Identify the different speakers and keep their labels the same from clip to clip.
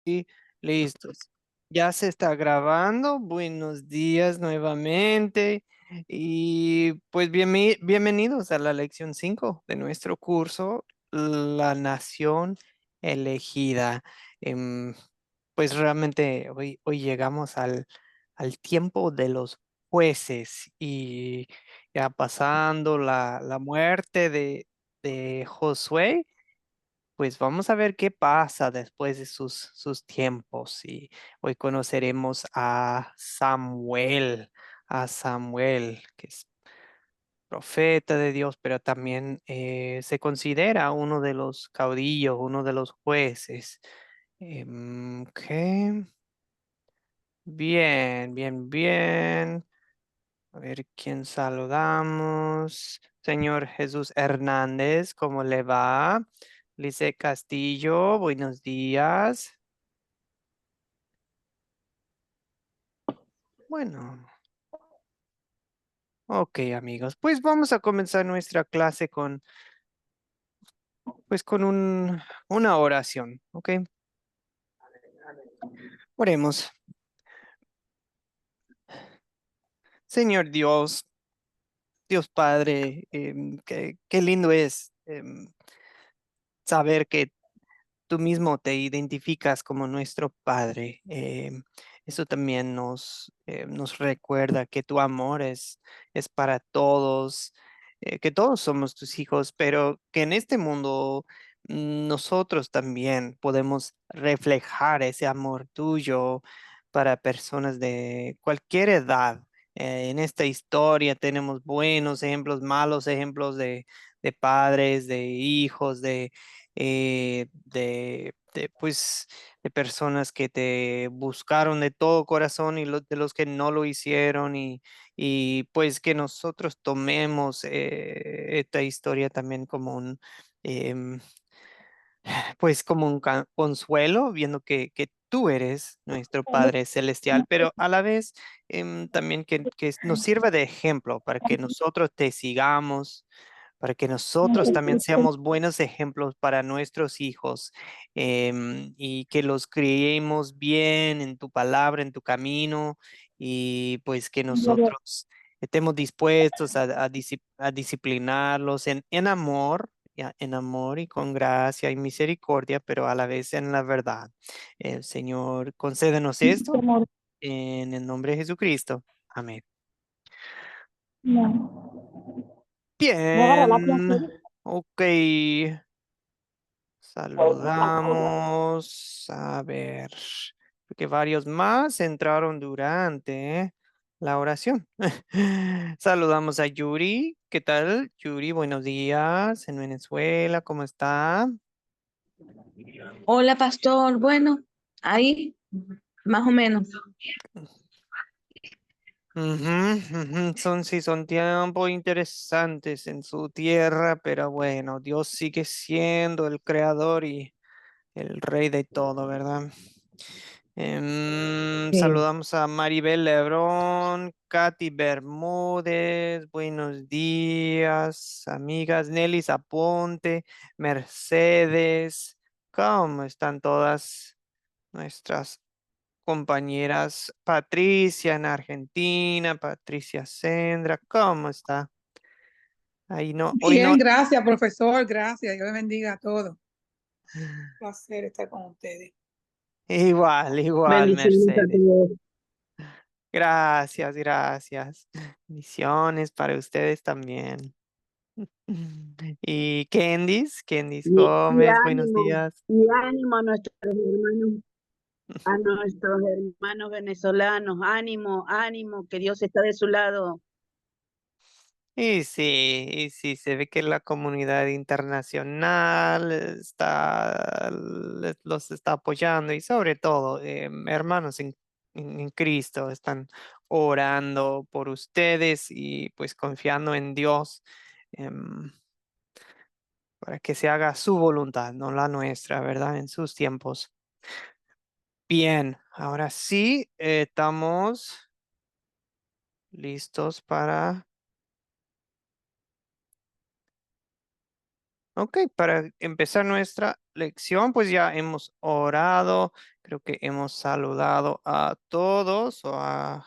Speaker 1: Y listos. Ya se está grabando. Buenos días nuevamente. Y pues bienvenidos a la lección 5 de nuestro curso, La Nación Elegida. Em, pues realmente hoy llegamos al tiempo de los jueces y ya pasando la muerte de Josué, pues vamos a ver qué pasa después de sus tiempos. Y hoy conoceremos a Samuel, que es profeta de Dios, pero también se considera uno de los caudillos, uno de los jueces. Ok, bien, bien, bien. A ver quién saludamos. Señor Jesús Hernández, ¿cómo le va? Lice Castillo, buenos días. Bueno, ok, amigos, pues vamos a comenzar nuestra clase con una oración, ¿ok? Oremos. Señor Dios, Dios Padre, qué lindo es saber que tú mismo te identificas como nuestro Padre. Eso también nos recuerda que tu amor es para todos, que todos somos tus hijos, pero que en este mundo nosotros también podemos reflejar ese amor tuyo para personas de cualquier edad. En esta historia tenemos buenos ejemplos, malos ejemplos de padres, de hijos, pues, de personas que te buscaron de todo corazón y de los que no lo hicieron y pues que nosotros tomemos esta historia también como em, pues como un consuelo, viendo que tú eres nuestro Padre Celestial, pero a la vez también que nos sirva de ejemplo para que nosotros te sigamos, para que nosotros también seamos buenos ejemplos para nuestros hijos, y que los criemos bien en tu palabra, en tu camino, y pues que nosotros estemos dispuestos a disciplinarlos en amor, ya, en amor y con gracia y misericordia, pero a la vez en la verdad. El Señor, concédenos esto en el nombre de Jesucristo. Amén.
Speaker 2: Voy a agarrar la
Speaker 1: Bien,
Speaker 2: pintura.
Speaker 1: ok. Saludamos. A ver, porque varios más entraron durante la oración. Saludamos a Yuri. ¿Qué tal, Yuri? Buenos días en Venezuela. ¿Cómo está?
Speaker 2: Hola, pastor. Bueno, ahí, más o menos.
Speaker 1: Ujú, ujú. Sí, son tiempos interesantes en su tierra, pero bueno, Dios sigue siendo el creador y el rey de todo, ¿verdad?
Speaker 2: Sí.
Speaker 1: Saludamos a Maribel Lebrón, Katy Bermúdez, buenos días, amigas, Nelly Zaponte, Mercedes, ¿cómo están todas nuestras compañeras? Patricia en Argentina, Patricia Sendra, ¿cómo está? Ahí no, hoy no,
Speaker 3: Bien, gracias, profesor. Gracias. Dios le bendiga a todos. Placer estar con ustedes.
Speaker 1: igual,
Speaker 2: Bendiciones a
Speaker 1: Mercedes.
Speaker 2: todos.
Speaker 1: Gracias, gracias. Bendiciones para ustedes también. Y Kendis
Speaker 2: Y
Speaker 1: Gómez, buenos
Speaker 2: ánimo,
Speaker 1: días.
Speaker 2: y ánimo a nuestros hermanos venezolanos. Ánimo, ánimo, que Dios está de su lado.
Speaker 1: Y sí, se ve que la comunidad internacional los está apoyando y sobre todo, hermanos en Cristo están orando por ustedes y pues confiando en Dios, em, para que se haga su voluntad, no la nuestra, ¿verdad? En sus tiempos. Bien, ahora sí, estamos listos para empezar nuestra lección, pues ya hemos orado, creo que hemos saludado a todos o a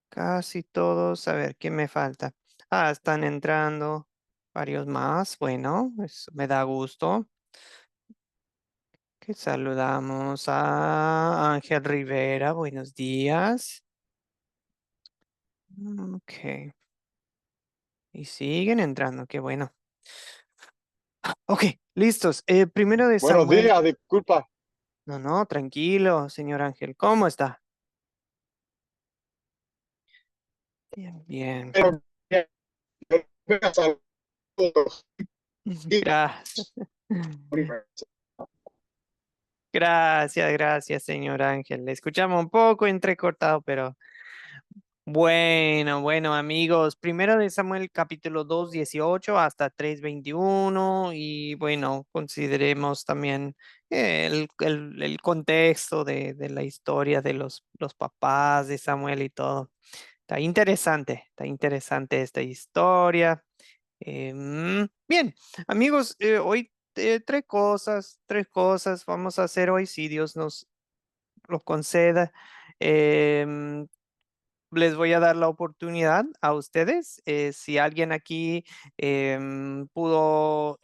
Speaker 1: casi todos. A ver, ¿qué me falta? Ah, están entrando varios más. Bueno, eso me da gusto. Que saludamos a Ángel Rivera. Buenos días. Ok. Y siguen entrando. Qué bueno. Ok, listos. Primero de
Speaker 4: Buenos
Speaker 1: Samuel.
Speaker 4: días, disculpa.
Speaker 1: No, no, tranquilo, señor Ángel. ¿Cómo está? Bien, bien.
Speaker 4: Pero saludos.
Speaker 1: Gracias. Gracias, gracias, señor Ángel. Le escuchamos un poco entrecortado, pero bueno, amigos. Primero de Samuel, capítulo 2, 18 hasta 3, 21. Y bueno, consideremos también el contexto de la historia de los papás de Samuel y todo. Está interesante esta historia. Bien, amigos, hoy tres cosas vamos a hacer hoy, si Dios nos lo conceda. Em, Les voy a dar la oportunidad a ustedes. Si alguien aquí pudo,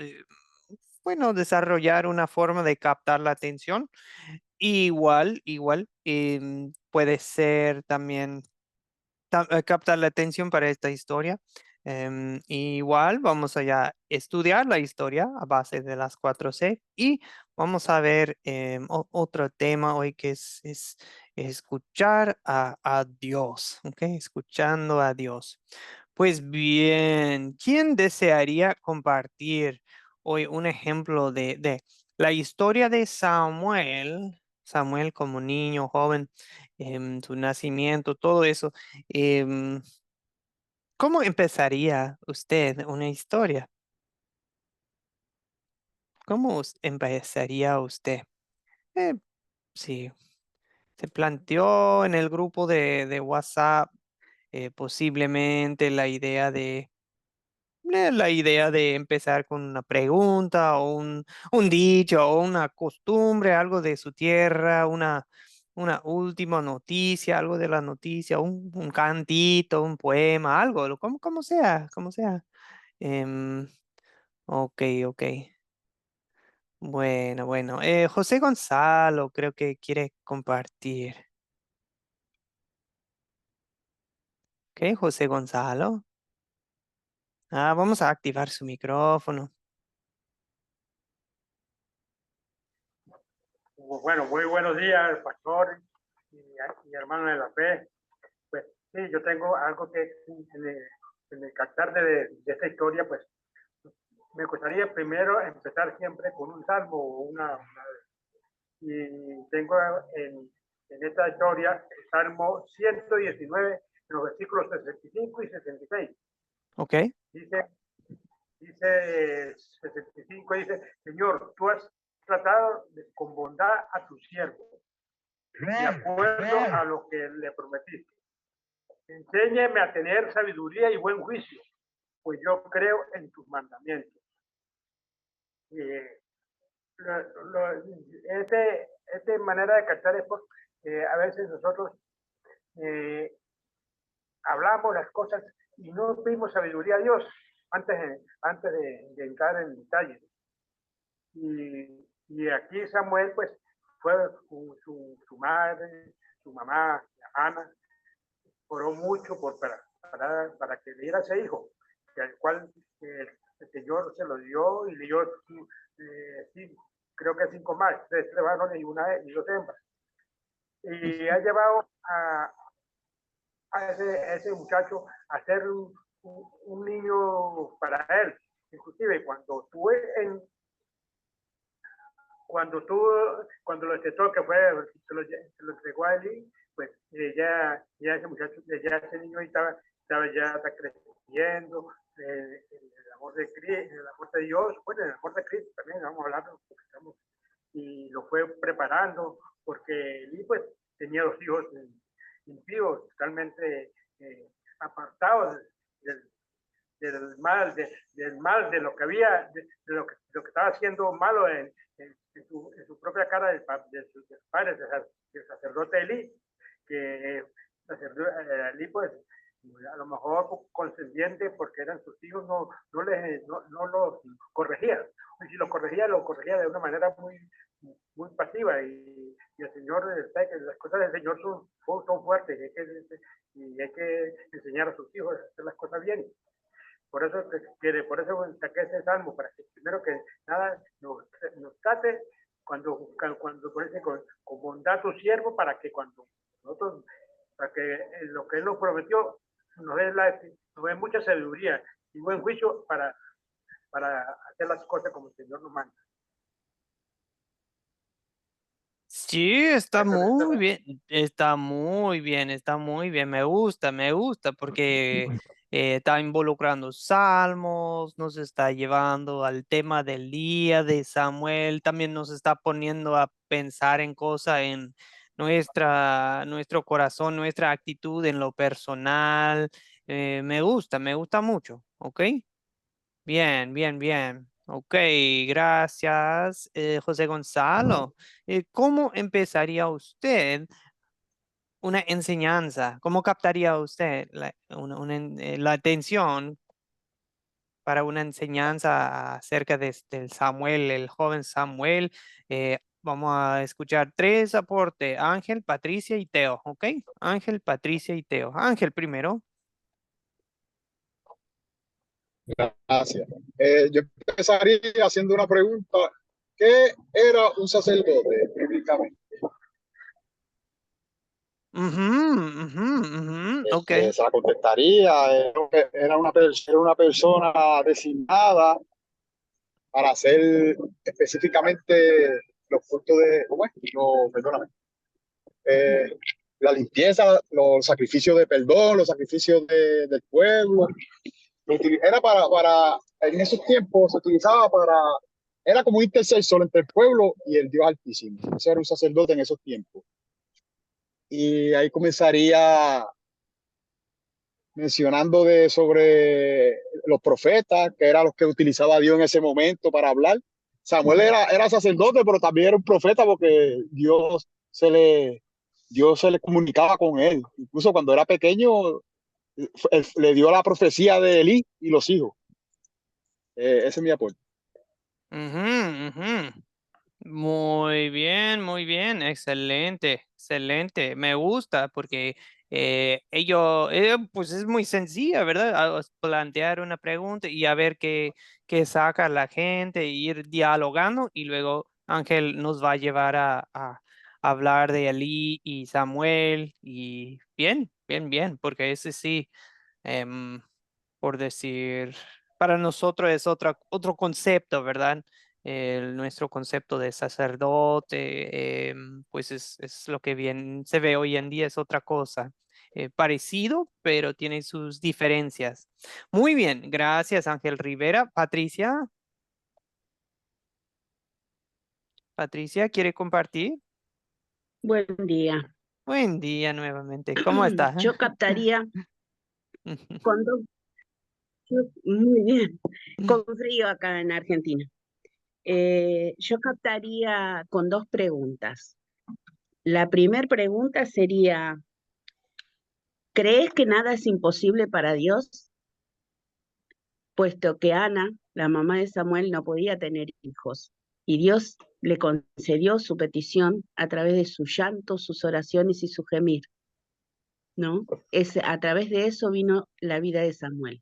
Speaker 1: bueno, desarrollar una forma de captar la atención, igual, puede ser también captar la atención para esta historia. Igual vamos a ya estudiar la historia a base de las 4C y vamos a ver otro tema hoy que es escuchar a Dios, ¿ok? Escuchando a Dios. Pues bien, ¿quién desearía compartir hoy un ejemplo de la historia de Samuel? Samuel como niño, joven, su nacimiento, todo eso. Em, ¿Cómo empezaría usted una historia? ¿Cómo empezaría usted? Eh, sí, se planteó en el grupo de WhatsApp posiblemente la idea de empezar con una pregunta o un dicho o una costumbre, algo de su tierra, una última noticia, algo de la noticia, un cantito, un poema, algo, como sea, como sea. Em, ok, ok. Bueno. José Gonzalo creo que quiere compartir. Ok, José Gonzalo. Ah, vamos a activar su micrófono.
Speaker 5: Bueno, muy buenos días, pastor y hermano de la fe. Pues sí, yo tengo algo que en el captar de esta historia, pues me gustaría primero empezar siempre con un salmo o y tengo en esta historia el Salmo 119, en los versículos 65 y 66.
Speaker 1: Ok.
Speaker 5: Dice, dice 65, dice, Señor, tú has tratado con bondad a tu siervo, de acuerdo a lo que le prometiste. Enséñame a tener sabiduría y buen juicio, pues yo creo en tus mandamientos. Eh, esta manera de captar es porque a veces nosotros eh, hablamos las cosas y no pedimos sabiduría a Dios antes de entrar en detalles. Y aquí Samuel, pues, fue su madre, su mamá, Ana, oró mucho para que le diera ese hijo, al cual el Señor se lo dio y le dio, sí, creo que 5 más, 3 varones y 2 hembras. Y ha llevado a ese muchacho a ser un niño para él. Inclusive cuando lo aceptó, que fue, se lo entregó a Eli, pues ya ese muchacho, ya ese niño estaba ya está creciendo, el amor de Cristo, el amor de Dios, bueno, el amor de Cristo también, vamos a hablar, y lo fue preparando, porque Eli pues tenía los hijos impíos, totalmente apartados del, del mal, de lo que había, de lo que estaba haciendo malo en en su propia cara de sus padres, del sacerdote Elí, que el sacerdote Elí, pues, a lo mejor condescendiente porque eran sus hijos, no los corregía. Y si los corregía de una manera muy pasiva. Y el Señor, las cosas del Señor son fuertes y hay que enseñar a sus hijos a hacer las cosas bien. Por eso saqué ese salmo, para que primero que nada nos trate cuando dice con bondad tu siervo, para que cuando nosotros, para que lo que Él nos prometió nos dé mucha sabiduría y buen juicio para hacer las cosas como el Señor nos manda.
Speaker 1: Sí, está
Speaker 5: Eso
Speaker 1: muy
Speaker 5: es.
Speaker 1: bien, está muy bien, me gusta, porque está involucrando salmos, nos está llevando al tema del día de Samuel, también nos está poniendo a pensar en cosas en nuestro corazón, nuestra actitud en lo personal, me gusta mucho, ¿ok? Bien, bien, bien. Ok, gracias, José Gonzalo. ¿Cómo empezaría usted una enseñanza? ¿Cómo captaría usted la atención para una enseñanza acerca del Samuel, el joven Samuel? Vamos a escuchar tres aportes, Ángel, Patricia y Teo, ¿ok? Ángel, Patricia y Teo. Ángel primero.
Speaker 4: Gracias. Yo empezaría haciendo una pregunta. ¿Qué era un sacerdote bíblicamente?
Speaker 1: Ok.
Speaker 4: Se la contestaría. Era una persona designada para hacer específicamente los cultos de, ¿cómo es? No, perdóname. Eh, la limpieza, los sacrificios de perdón, los sacrificios del pueblo. Era en esos tiempos se utilizaba era como un intercesor entre el pueblo y el Dios Altísimo. Ese era un sacerdote en esos tiempos. Y ahí comenzaría mencionando sobre los profetas, que eran los que utilizaba Dios en ese momento para hablar. Samuel era sacerdote, pero también era un profeta porque Dios se le comunicaba con él. Incluso cuando era pequeño, le dio la profecía de Elí y los hijos. Ese es mi aporte.
Speaker 1: Muy bien, excelente, excelente. Me gusta porque pues es muy sencilla, ¿verdad? Plantear una pregunta y a ver qué saca la gente, ir dialogando y luego Ángel nos va a llevar a hablar de Elí y Samuel y bien, bien, bien, porque ese sí. em, por decir, para nosotros es otro concepto, ¿verdad? Nuestro concepto de sacerdote, pues es lo que bien se ve hoy en día, es otra cosa. Parecido, pero tiene sus diferencias. Muy bien, gracias Ángel Rivera. Patricia, ¿quiere compartir?
Speaker 2: Buen día.
Speaker 1: Buen día nuevamente. ¿Cómo estás?
Speaker 2: Yo captaría con dos, muy bien, con frío acá en Argentina. Yo captaría con dos preguntas. La primera pregunta sería, ¿crees que nada es imposible para Dios? Puesto que Ana, la mamá de Samuel, no podía tener hijos y Dios le concedió su petición a través de su llanto, sus oraciones y su gemir, ¿no? A través de eso vino la vida de Samuel.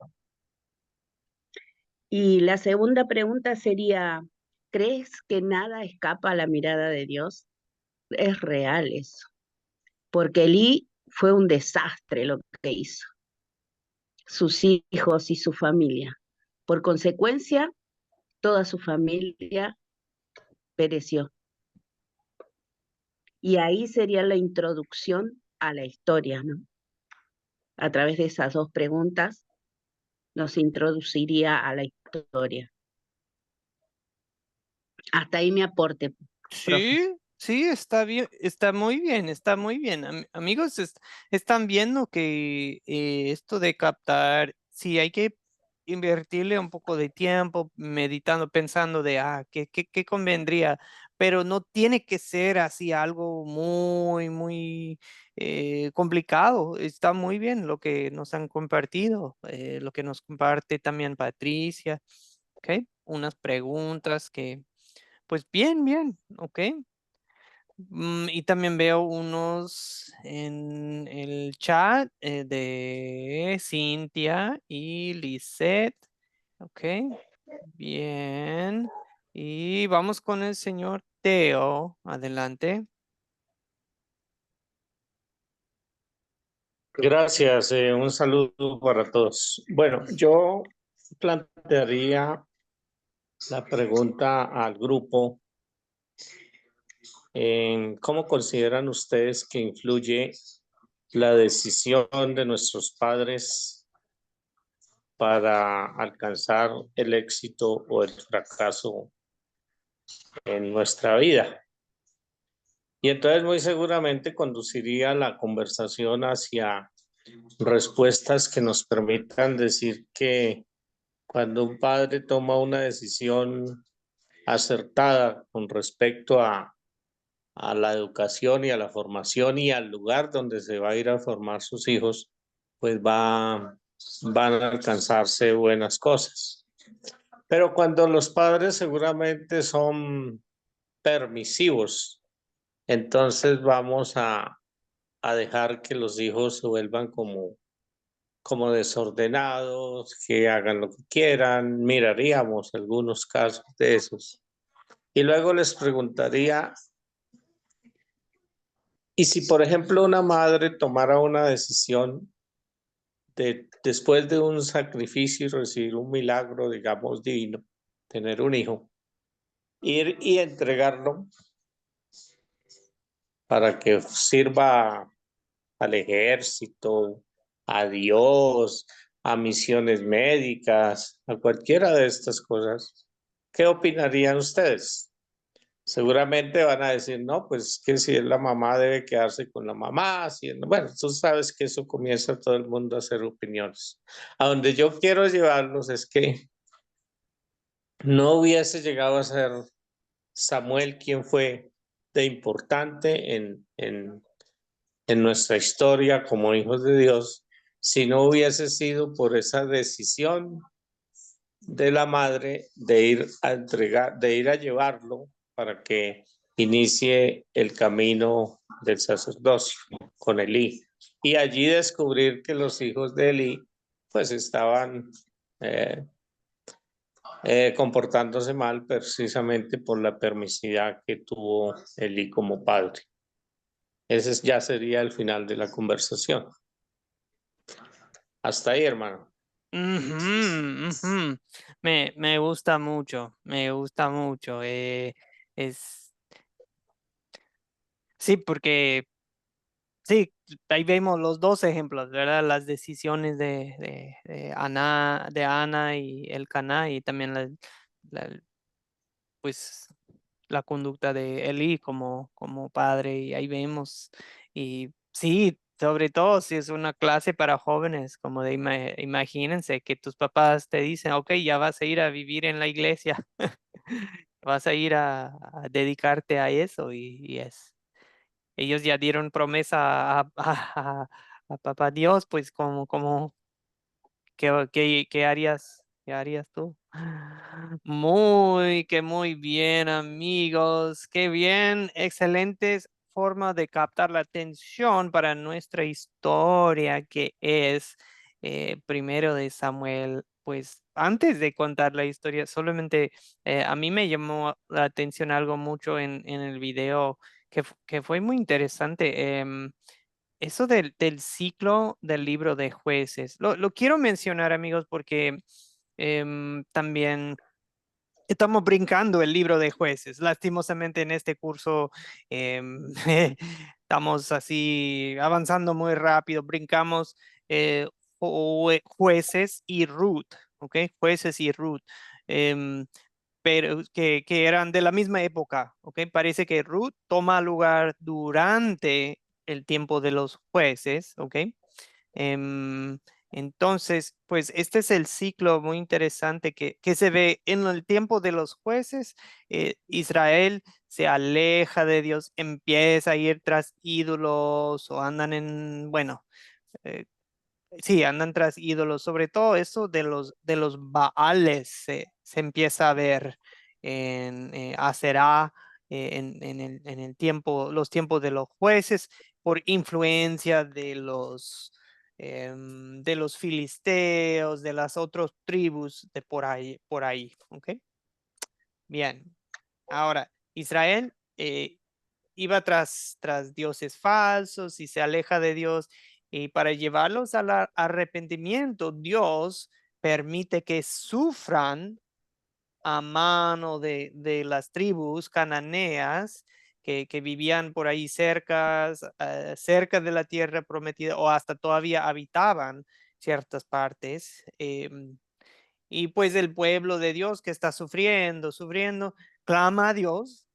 Speaker 2: Y la segunda pregunta sería, ¿crees que nada escapa a la mirada de Dios? Es real eso, porque Elí fue un desastre lo que hizo, sus hijos y su familia. Por consecuencia, toda su familia pereció. Y ahí sería la introducción a la historia, ¿no? A través de esas dos preguntas nos introduciría a la historia. Hasta ahí mi aporte, profe.
Speaker 1: Sí, está bien, está muy bien, está muy bien. Amigos, están viendo que esto de captar, sí, hay que invertirle un poco de tiempo meditando, pensando de, ¿qué convendría pero no tiene que ser así algo muy, muy complicado. Está muy bien lo que nos han compartido, lo que nos comparte también Patricia, ¿ok? Unas preguntas que, pues bien, bien, ¿ok? Y también veo unos en el chat de Cintia y Lisette. Ok, bien. Y vamos con el señor Teo. Adelante.
Speaker 6: Gracias, un saludo para todos. Bueno, yo plantearía la pregunta al grupo en cómo consideran ustedes que influye la decisión de nuestros padres para alcanzar el éxito o el fracaso en nuestra vida. Y entonces muy seguramente conduciría la conversación hacia respuestas que nos permitan decir que cuando un padre toma una decisión acertada con respecto a la educación y a la formación y al lugar donde se va a ir a formar sus hijos, pues van a alcanzarse buenas cosas. Pero cuando los padres seguramente son permisivos, entonces vamos a dejar que los hijos se vuelvan como desordenados, que hagan lo que quieran. Miraríamos algunos casos de esos. Y luego les preguntaría, ¿y si por ejemplo una madre tomara una decisión después de un sacrificio y recibir un milagro, digamos, divino, tener un hijo, ir y entregarlo para que sirva al ejército, a Dios, a misiones médicas, a cualquiera de estas cosas? ¿Qué opinarían ustedes? Seguramente van a decir, no, pues que si es la mamá debe quedarse con la mamá. Bueno, tú sabes que eso comienza todo el mundo a hacer opiniones. A donde yo quiero llevarlos es que no hubiese llegado a ser Samuel quien fue de importante en nuestra historia como hijos de Dios, si no hubiese sido por esa decisión de la madre de ir a entregar, de ir a llevarlo para que inicie el camino del sacerdocio con Elí. Y allí descubrir que los hijos de Elí pues estaban comportándose mal precisamente por la permisividad que tuvo Elí como padre. Ese ya sería el final de la conversación. Hasta ahí, hermano.
Speaker 1: Me gusta mucho, me gusta mucho. Sí, porque sí, ahí vemos los dos ejemplos, ¿verdad? Las decisiones de Ana y Elcaná y también la- pues la conducta de Eli como padre y ahí vemos. Y sí, sobre todo si es una clase para jóvenes, como de imagínense que tus papás te dicen, ok, ya vas a ir a vivir en la iglesia, vas a ir a dedicarte a eso y ellos ya dieron promesa a papá Dios, pues como ¿qué harías? ¿Qué harías tú? Muy bien, amigos. Qué bien. Excelentes forma de captar la atención para nuestra historia, que es primero de Samuel. Pues antes de contar la historia, solamente a mí me llamó la atención algo mucho en el video que fue muy interesante. Eso del ciclo del libro de jueces. Lo quiero mencionar, amigos, porque también estamos brincando el libro de jueces. Lastimosamente en este curso estamos así avanzando muy rápido. Brincamos jueces y Ruth, ¿ok? Jueces y Ruth. em, pero que eran de la misma época, ¿ok? Parece que Ruth toma lugar durante el tiempo de los jueces, ¿ok? Em, entonces, pues este es el ciclo muy interesante que se ve en el tiempo de los jueces. Israel se aleja de Dios, empieza a ir tras ídolos o andan en, bueno, eh, sí, andan tras ídolos, sobre todo eso de los Baales se empieza a ver en Aserá, en el tiempo, los tiempos de los jueces, por influencia de los filisteos, de las otras tribus de por ahí, ¿ok? Bien, ahora, Israel iba tras dioses falsos y se aleja de Dios. Y para llevarlos al arrepentimiento, Dios permite que sufran a mano de las tribus cananeas que vivían por ahí cerca de la tierra prometida o hasta todavía habitaban ciertas partes. Y pues el pueblo de Dios que está sufriendo, clama a Dios,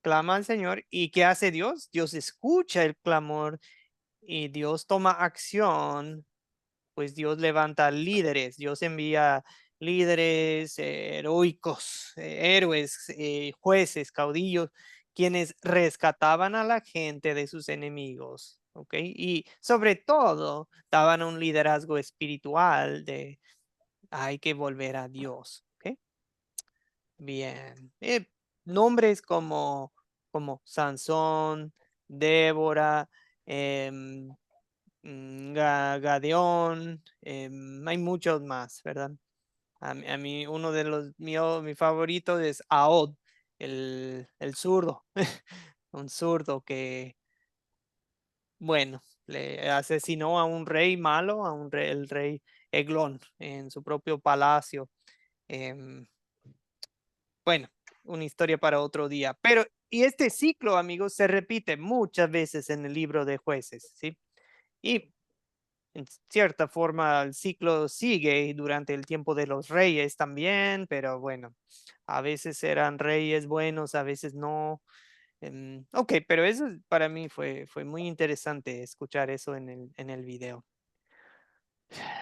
Speaker 1: clama al Señor. ¿Y qué hace Dios? Dios escucha el clamor y Dios toma acción, pues Dios levanta líderes, Dios envía líderes heroicos, héroes, jueces, caudillos, quienes rescataban a la gente de sus enemigos, ¿ok? Y sobre todo daban un liderazgo espiritual de hay que volver a Dios, ¿ok? Bien. Nombres como Sansón, Débora, em, Gadeón, hay muchos más, ¿verdad? A mí uno de los míos, mi favorito es Ahod, el zurdo, un zurdo que, bueno, le asesinó a un rey malo, el rey Eglón, en su propio palacio. em, Bueno, una historia para otro día. Pero, y este ciclo, amigos, se repite muchas veces en el libro de Jueces, ¿sí? Y en cierta forma el ciclo sigue durante el tiempo de los reyes también, pero bueno, a veces eran reyes buenos, a veces no. Ok, pero eso para mí fue muy interesante escuchar eso en el video.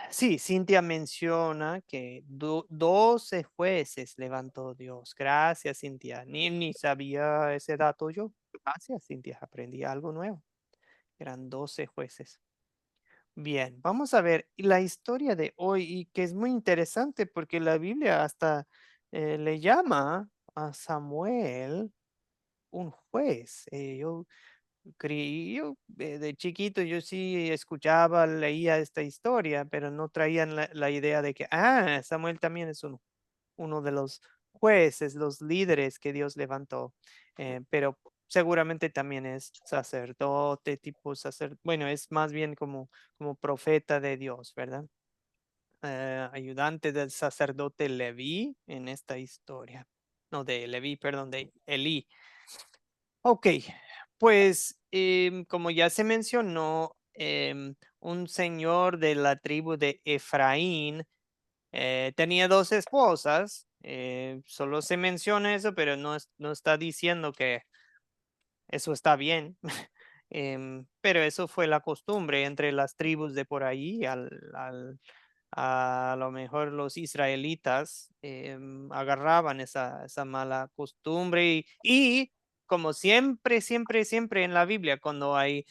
Speaker 1: Sí, Cintia menciona que 12 jueces levantó Dios. Gracias, Cintia. Ni sabía ese dato yo. Gracias, Cintia. Aprendí algo nuevo. Eran 12 jueces. Bien, vamos a ver la historia de hoy y que es muy interesante porque la Biblia hasta le llama a Samuel un juez. Yo de chiquito yo sí escuchaba, leía esta historia, pero no traían la idea de que, Samuel también es uno de los jueces, los líderes que Dios levantó, pero seguramente también es sacerdote, bueno, es más bien como profeta de Dios, ¿verdad? Ayudante del sacerdote Leví en esta historia. No, de Leví, perdón, de Elí. Ok, pues como ya se mencionó, un señor de la tribu de Efraín tenía dos esposas. Solo se menciona eso, pero no está diciendo que eso está bien. Pero eso fue la costumbre entre las tribus de por ahí. A lo mejor los israelitas agarraban esa mala costumbre y como siempre en la Biblia, cuando hay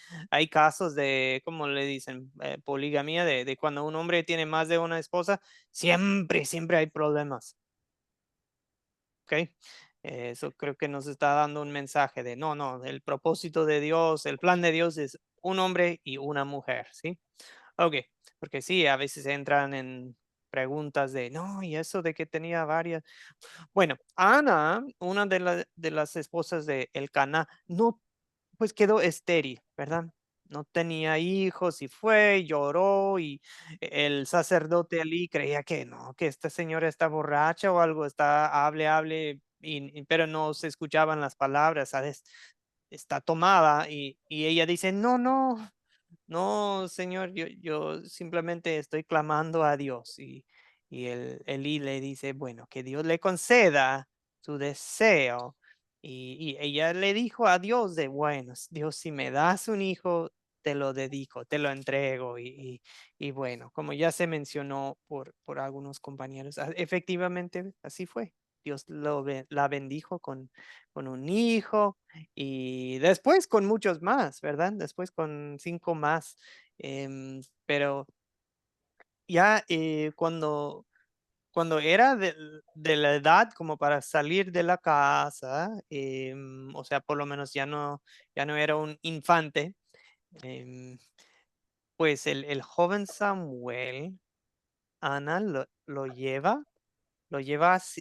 Speaker 1: casos de, ¿cómo le dicen? Poligamia, de cuando un hombre tiene más de una esposa, siempre hay problemas. ¿Ok? Eso creo que nos está dando un mensaje de, no, el propósito de Dios, el plan de Dios es un hombre y una mujer, ¿sí? Ok, porque sí, a veces entran en preguntas de, no, y eso de que tenía varias. Bueno, Ana, una de las esposas de Elcana, no, pues quedó estéril, ¿verdad? No tenía hijos y fue, lloró y el sacerdote Ali creía que no, que esta señora está borracha o algo, hable, pero no se escuchaban las palabras, ¿sabes? Está tomada y ella dice, no, Señor, yo simplemente estoy clamando a Dios. Y Elí le dice, bueno, que Dios le conceda su deseo. Y ella le dijo a Dios de, bueno, Dios, si me das un hijo, te lo dedico, te lo entrego. Y bueno, como ya se mencionó por algunos compañeros, efectivamente así fue. Dios la bendijo con un hijo y después con muchos más, ¿verdad? Después con 5 más. Pero ya cuando era de la edad como para salir de la casa, o sea, por lo menos ya no era un infante, em, pues el joven Samuel, Ana lo lleva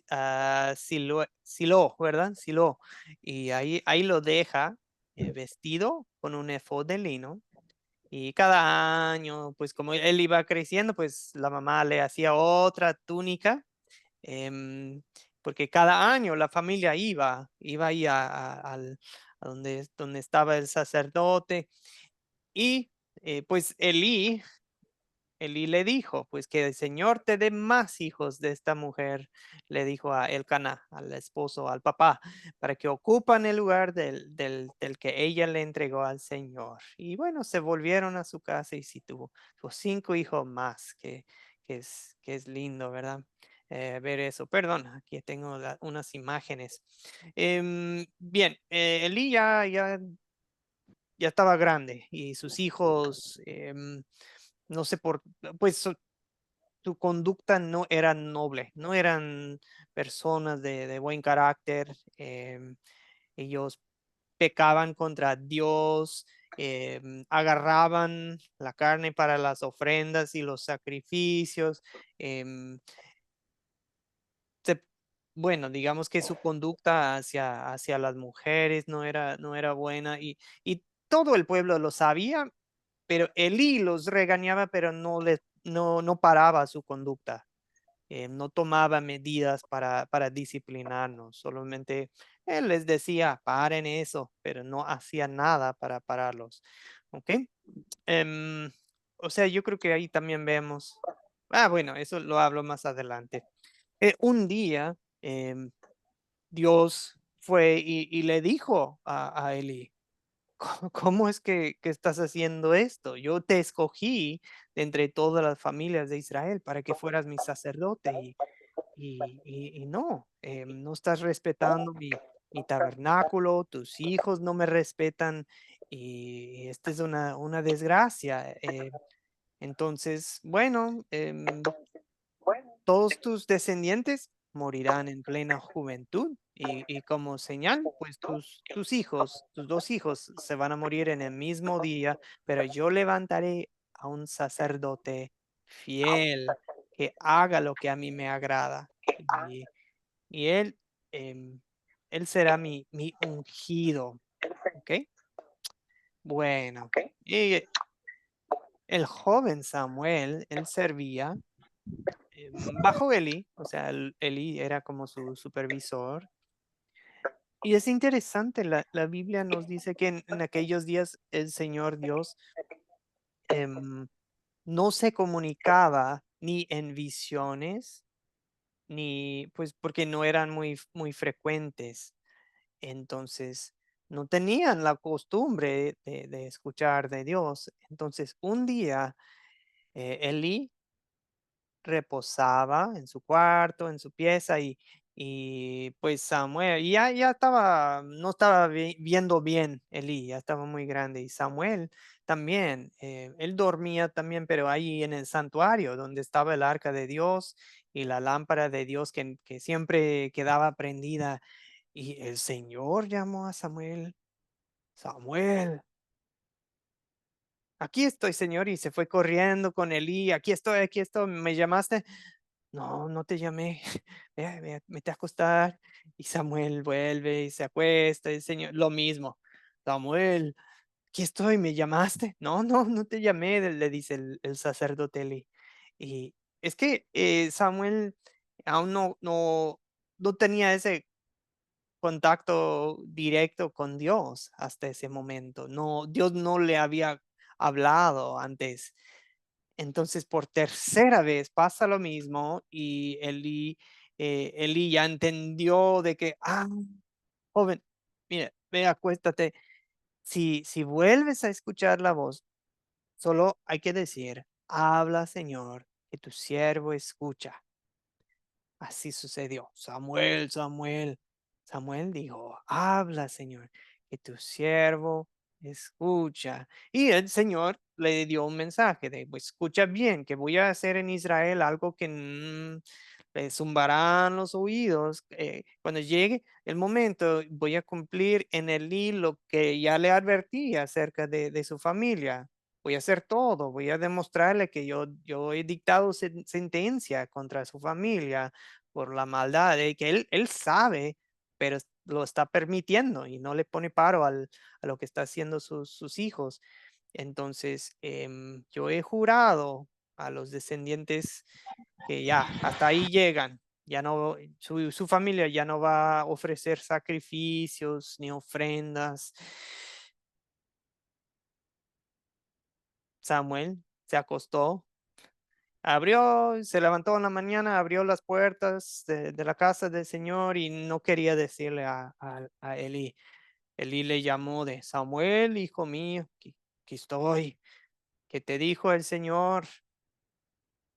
Speaker 1: a Silo, ¿verdad? Silo. Y ahí lo deja vestido con un efod de lino. Y cada año, pues como él iba creciendo, pues la mamá le hacía otra túnica, em, porque cada año la familia iba ahí a donde estaba el sacerdote. Y pues Elí le dijo, pues que el Señor te dé más hijos de esta mujer, le dijo a Elcana, al esposo, al papá, para que ocupan el lugar del que ella le entregó al Señor. Y bueno, se volvieron a su casa y sí tuvo 5 hijos más, que es lindo, ¿verdad? Ver eso. Perdón, aquí tengo unas imágenes. Bien, Elí ya estaba grande y sus hijos, no sé pues su conducta no era noble, no eran personas de buen carácter. Ellos pecaban contra Dios, agarraban la carne para las ofrendas y los sacrificios. em, se- bueno, digamos que su conducta hacia las mujeres no era buena y todo el pueblo lo sabía, pero Elí los regañaba, pero no paraba su conducta. No tomaba medidas para disciplinarnos, solamente él les decía, paren eso, pero no hacía nada para pararlos. ¿Ok? Em, o sea, yo creo que ahí también vemos, bueno, eso lo hablo más adelante. Un día, Dios fue y le dijo a Eli, ¿cómo es que estás haciendo esto? Yo te escogí de entre todas las familias de Israel para que fueras mi sacerdote y no, no estás respetando mi tabernáculo, tus hijos no me respetan y esta es una desgracia. Entonces, bueno, todos tus descendientes morirán en plena juventud y como señal, pues tus hijos, tus 2 hijos se van a morir en el mismo día, pero yo levantaré a un sacerdote fiel que haga lo que a mí me agrada y em, él será mi ungido, ¿ok? Bueno, y el joven Samuel, él servía bajo Eli, o sea, Eli era como su supervisor. Y es interesante, la Biblia nos dice que en aquellos días el Señor Dios em, no se comunicaba ni en visiones, ni pues porque no eran muy frecuentes. Entonces, no tenían la costumbre de escuchar de Dios. Entonces, un día, Eli reposaba en su cuarto, en su pieza y pues Samuel ya estaba, no estaba viendo bien Elí, ya estaba muy grande y Samuel también, él dormía también, pero ahí en el santuario donde estaba el arca de Dios y la lámpara de Dios que siempre quedaba prendida y el Señor llamó a Samuel, Samuel. Aquí estoy, Señor, y se fue corriendo con Elí. Aquí estoy, ¿me llamaste? No, no te llamé. Vete a acostar. Y Samuel vuelve y se acuesta. Y el Señor, lo mismo. Samuel, aquí estoy, ¿me llamaste? No, no te llamé, le dice el sacerdote Eli. Y es que Samuel aún no tenía ese contacto directo con Dios hasta ese momento. No, Dios no le había hablado antes. Entonces, por tercera vez pasa lo mismo y Eli ya entendió de que, joven, mira, ve, acuéstate. Si vuelves a escuchar la voz, solo hay que decir, habla, Señor, que tu siervo escucha. Así sucedió. Samuel, Samuel. Samuel dijo, habla, Señor, que tu siervo escucha. Y el Señor le dio un mensaje de, pues, escucha bien, que voy a hacer en Israel algo que le zumbarán los oídos. Cuando llegue el momento, voy a cumplir en Elí lo que ya le advertí acerca de su familia. Voy a hacer todo, voy a demostrarle que yo he dictado sentencia contra su familia por la maldad, de que él sabe, pero lo está permitiendo y no le pone paro a lo que está haciendo sus hijos. Entonces, yo he jurado a los descendientes que ya, hasta ahí llegan. Ya no, su familia ya no va a ofrecer sacrificios ni ofrendas. Samuel se acostó, se levantó en la mañana, abrió las puertas de la casa del Señor y no quería decirle a Elí. Elí le llamó de Samuel, hijo mío, aquí estoy. ¿Qué te dijo el Señor?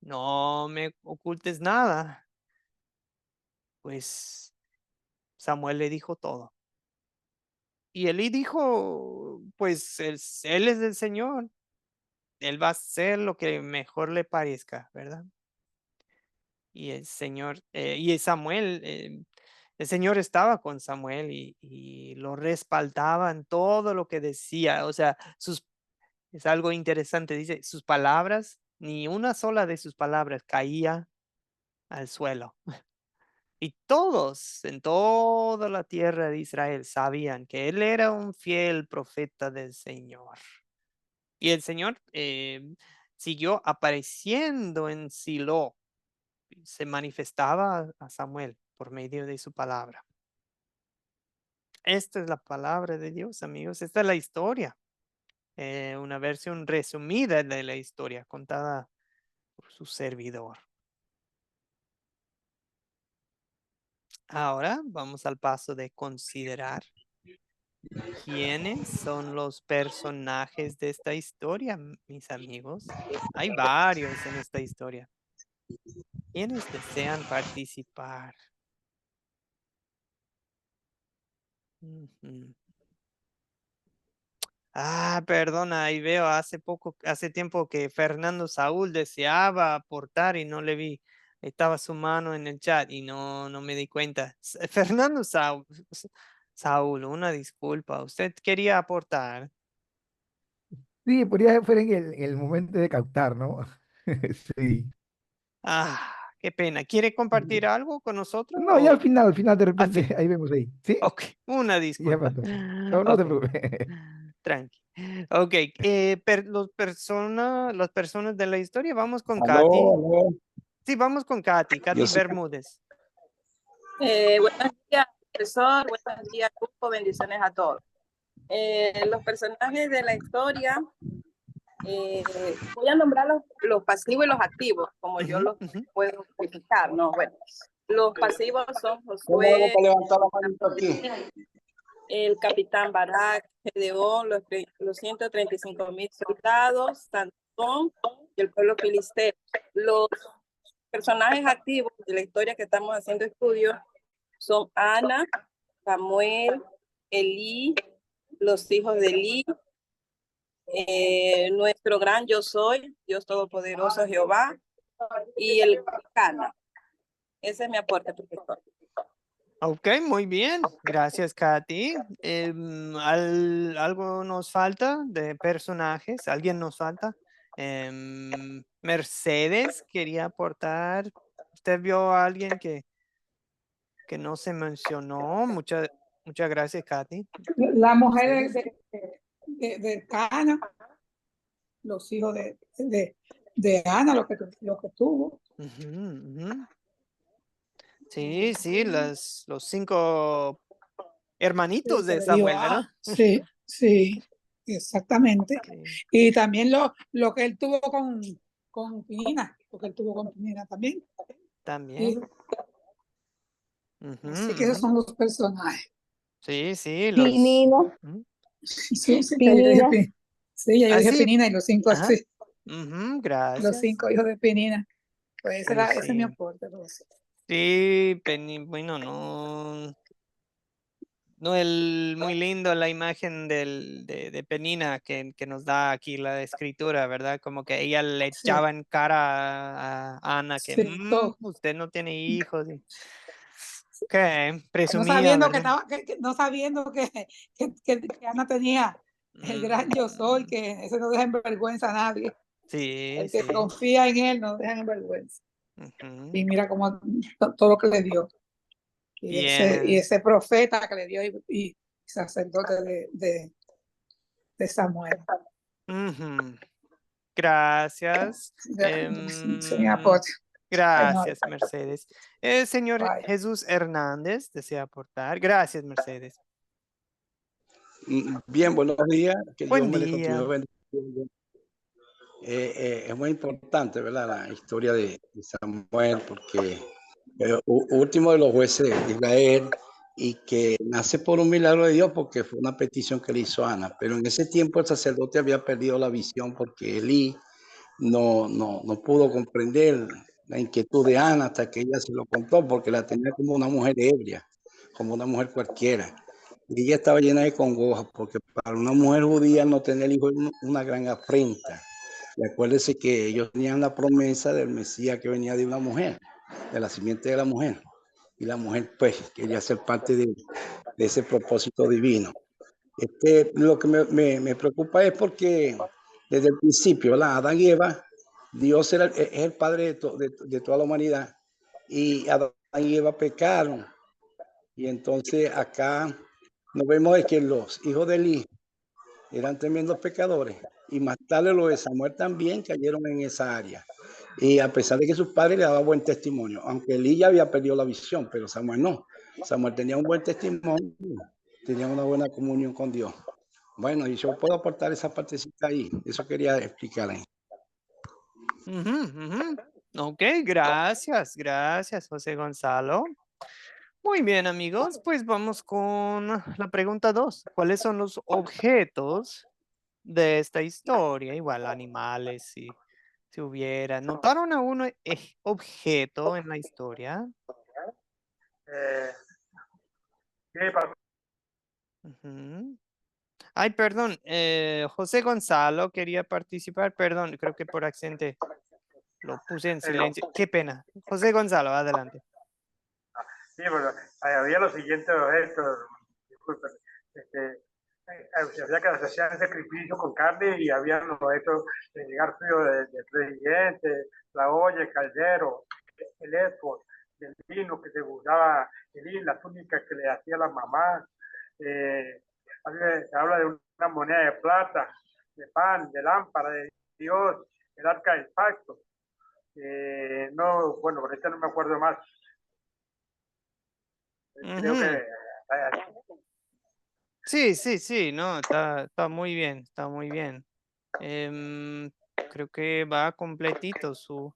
Speaker 1: No me ocultes nada. Pues Samuel le dijo todo. Y Elí dijo, pues él es el Señor. Él va a hacer lo que mejor le parezca, ¿verdad? Y el Señor, y Samuel, el Señor estaba con Samuel y lo respaldaba en todo lo que decía. O sea, es algo interesante, dice, sus palabras, ni una sola de sus palabras caía al suelo. Y todos en toda la tierra de Israel sabían que él era un fiel profeta del Señor. Y el Señor siguió apareciendo en Silo. Se manifestaba a Samuel por medio de su palabra. Esta es la palabra de Dios, amigos. Esta es la historia. Una versión resumida de la historia contada por su servidor. Ahora vamos al paso de considerar quiénes son los personajes de esta historia, mis amigos. Hay varios en esta historia. ¿Quiénes desean participar? Ujú. Perdona, ahí veo hace tiempo que Fernando Saúl deseaba aportar y no le vi. Estaba su mano en el chat y no me di cuenta. Fernando Saúl, una disculpa. ¿Usted quería aportar?
Speaker 7: Sí, podría ser en el momento de captar, ¿no? Sí.
Speaker 1: Qué pena. ¿Quiere compartir algo con nosotros?
Speaker 7: No, ya al final de
Speaker 1: Al
Speaker 7: repente,
Speaker 1: fin.
Speaker 7: ahí vemos ahí. ¿Sí?
Speaker 1: Ok, una
Speaker 7: Ya
Speaker 1: disculpa.
Speaker 7: pasó. No, no te
Speaker 1: Ok,
Speaker 7: preocupes.
Speaker 1: tranqui. Ok, las personas de la historia, vamos con
Speaker 8: Aló,
Speaker 1: Katy.
Speaker 8: aló.
Speaker 1: Sí, vamos con Katy
Speaker 8: Yo soy,
Speaker 1: Bermúdez.
Speaker 9: Buenos días, profesor. Buenos días, grupo. Bendiciones a todos. Los personajes de la historia, voy a nombrar los pasivos y los activos, como yo los puedo explicar, ¿no? Bueno, los pasivos son
Speaker 8: ¿cómo hago
Speaker 9: Josué,
Speaker 8: para levantar la manito aquí?
Speaker 9: el capitán Barak, Gedeón, los 135,000 soldados, Sansón y el pueblo filisteo. Los personajes activos de la historia que estamos haciendo estudio son Ana, Samuel, Elí, los hijos de Elí, nuestro gran yo soy, Dios Todopoderoso Jehová, y el Cana. Ese es mi aporte, profesor.
Speaker 1: Ok, muy bien. Gracias, Katy. ¿Algo nos falta de personajes? ¿Alguien nos falta? Mercedes quería aportar. ¿Usted vio a alguien que no se mencionó? Muchas gracias, Katy.
Speaker 3: La mujer de Cana, los hijos de Ana, lo que tuvo.
Speaker 1: Sí, los 5 hermanitos
Speaker 3: Sí,
Speaker 1: de
Speaker 3: que le dijo,
Speaker 1: Samuel, ¿verdad?
Speaker 3: sí, exactamente.
Speaker 1: Sí,
Speaker 3: Y también lo que él tuvo con Pinina, porque él tuvo con Pinina también.
Speaker 1: también.
Speaker 3: Así que esos son los personajes.
Speaker 1: Sí,
Speaker 10: Pinina,
Speaker 3: Sí, ya yo
Speaker 10: Pinina.
Speaker 3: dije, sí, ya yo dije
Speaker 1: Así.
Speaker 3: Pinina y los 5
Speaker 1: Ajá.
Speaker 3: así,
Speaker 1: Gracias.
Speaker 3: los 5 hijos de Pinina. Pues ese es mi
Speaker 1: Sí.
Speaker 3: aporte, profesor.
Speaker 1: Sí, bueno, no. No, muy lindo la imagen de Penina que nos da aquí la escritura, ¿verdad? Como que ella le
Speaker 3: Sí,
Speaker 1: echaba en cara a Ana que
Speaker 3: sí, todo.
Speaker 1: usted no tiene hijos. Que
Speaker 3: No
Speaker 1: presumía,
Speaker 3: sabiendo que
Speaker 1: ¿verdad?
Speaker 3: estaba, no sabiendo que Ana tenía el gran yo soy,
Speaker 1: Mm,
Speaker 3: que eso no deja en vergüenza a nadie.
Speaker 1: sí,
Speaker 3: El que
Speaker 1: sí.
Speaker 3: confía en él no deja en vergüenza.
Speaker 1: Ujú.
Speaker 3: Y mira cómo todo lo que le dio. Y
Speaker 1: Bien.
Speaker 3: ese profeta que le dio y sacerdote de Samuel.
Speaker 1: Ujú. Gracias.
Speaker 3: Señor Apote. Ay, no,
Speaker 1: Gracias, Mercedes. El señor
Speaker 3: vaya.
Speaker 1: Jesús Hernández desea aportar. Gracias, Mercedes.
Speaker 8: Bien, buenos días. Que Dios
Speaker 1: Buen
Speaker 8: me le continúe
Speaker 1: día.
Speaker 8: bendiciendo. Es muy importante, ¿verdad? La historia de Samuel, porque último de los jueces de Israel y que nace por un milagro de Dios porque fue una petición que le hizo Ana. Pero en ese tiempo el sacerdote había perdido la visión porque Elí no pudo comprender la inquietud de Ana hasta que ella se lo contó porque la tenía como una mujer ebria, como una mujer cualquiera. Y ella estaba llena de congoja porque para una mujer judía no tener hijo es una gran afrenta. Y acuérdese que ellos tenían la promesa del Mesías que venía de una mujer, de la simiente de la mujer. Y la mujer pues quería ser parte de ese propósito divino. Lo que me preocupa es porque desde el principio, ¿verdad? Adán y Eva, Dios es el padre de toda la humanidad y Adán y Eva pecaron. Y entonces acá nos vemos de que los hijos de Eli eran tremendos pecadores y más tarde los de Samuel también cayeron en esa área. Y a pesar de que sus padres le daban buen testimonio, aunque Eli ya había perdido la visión, pero Samuel no. Samuel tenía un buen testimonio, tenía una buena comunión con Dios. Bueno, y yo puedo aportar esa partecita ahí. Eso quería explicar ahí.
Speaker 1: Ok, gracias, gracias, José Gonzalo. Muy bien, amigos, pues vamos con la pregunta 2. ¿Cuáles son los objetos de esta historia? Igual animales, si hubiera. ¿Notaron a uno objeto en la historia?
Speaker 5: ¿Qué pasó?
Speaker 1: Ujú. Ay, perdón, José Gonzalo quería participar, perdón, creo que por accidente lo puse en silencio. Qué pena. José Gonzalo, adelante.
Speaker 5: Sí, bueno, había los siguientes objetos, disculpen, había que se hacían sacrificio con carne y había los objetos de llegar frío del presidente, la olla, el caldero, el éfod, el vino que se usaba, la túnica que le hacía la mamá, se habla de una moneda de plata, de pan, de lámpara, de Dios, el arca del pacto. No, bueno, ahorita no me acuerdo más. Creo
Speaker 1: Ujú.
Speaker 5: que
Speaker 1: Sí, sí, sí, no, está muy bien, está muy bien. Creo que va completito su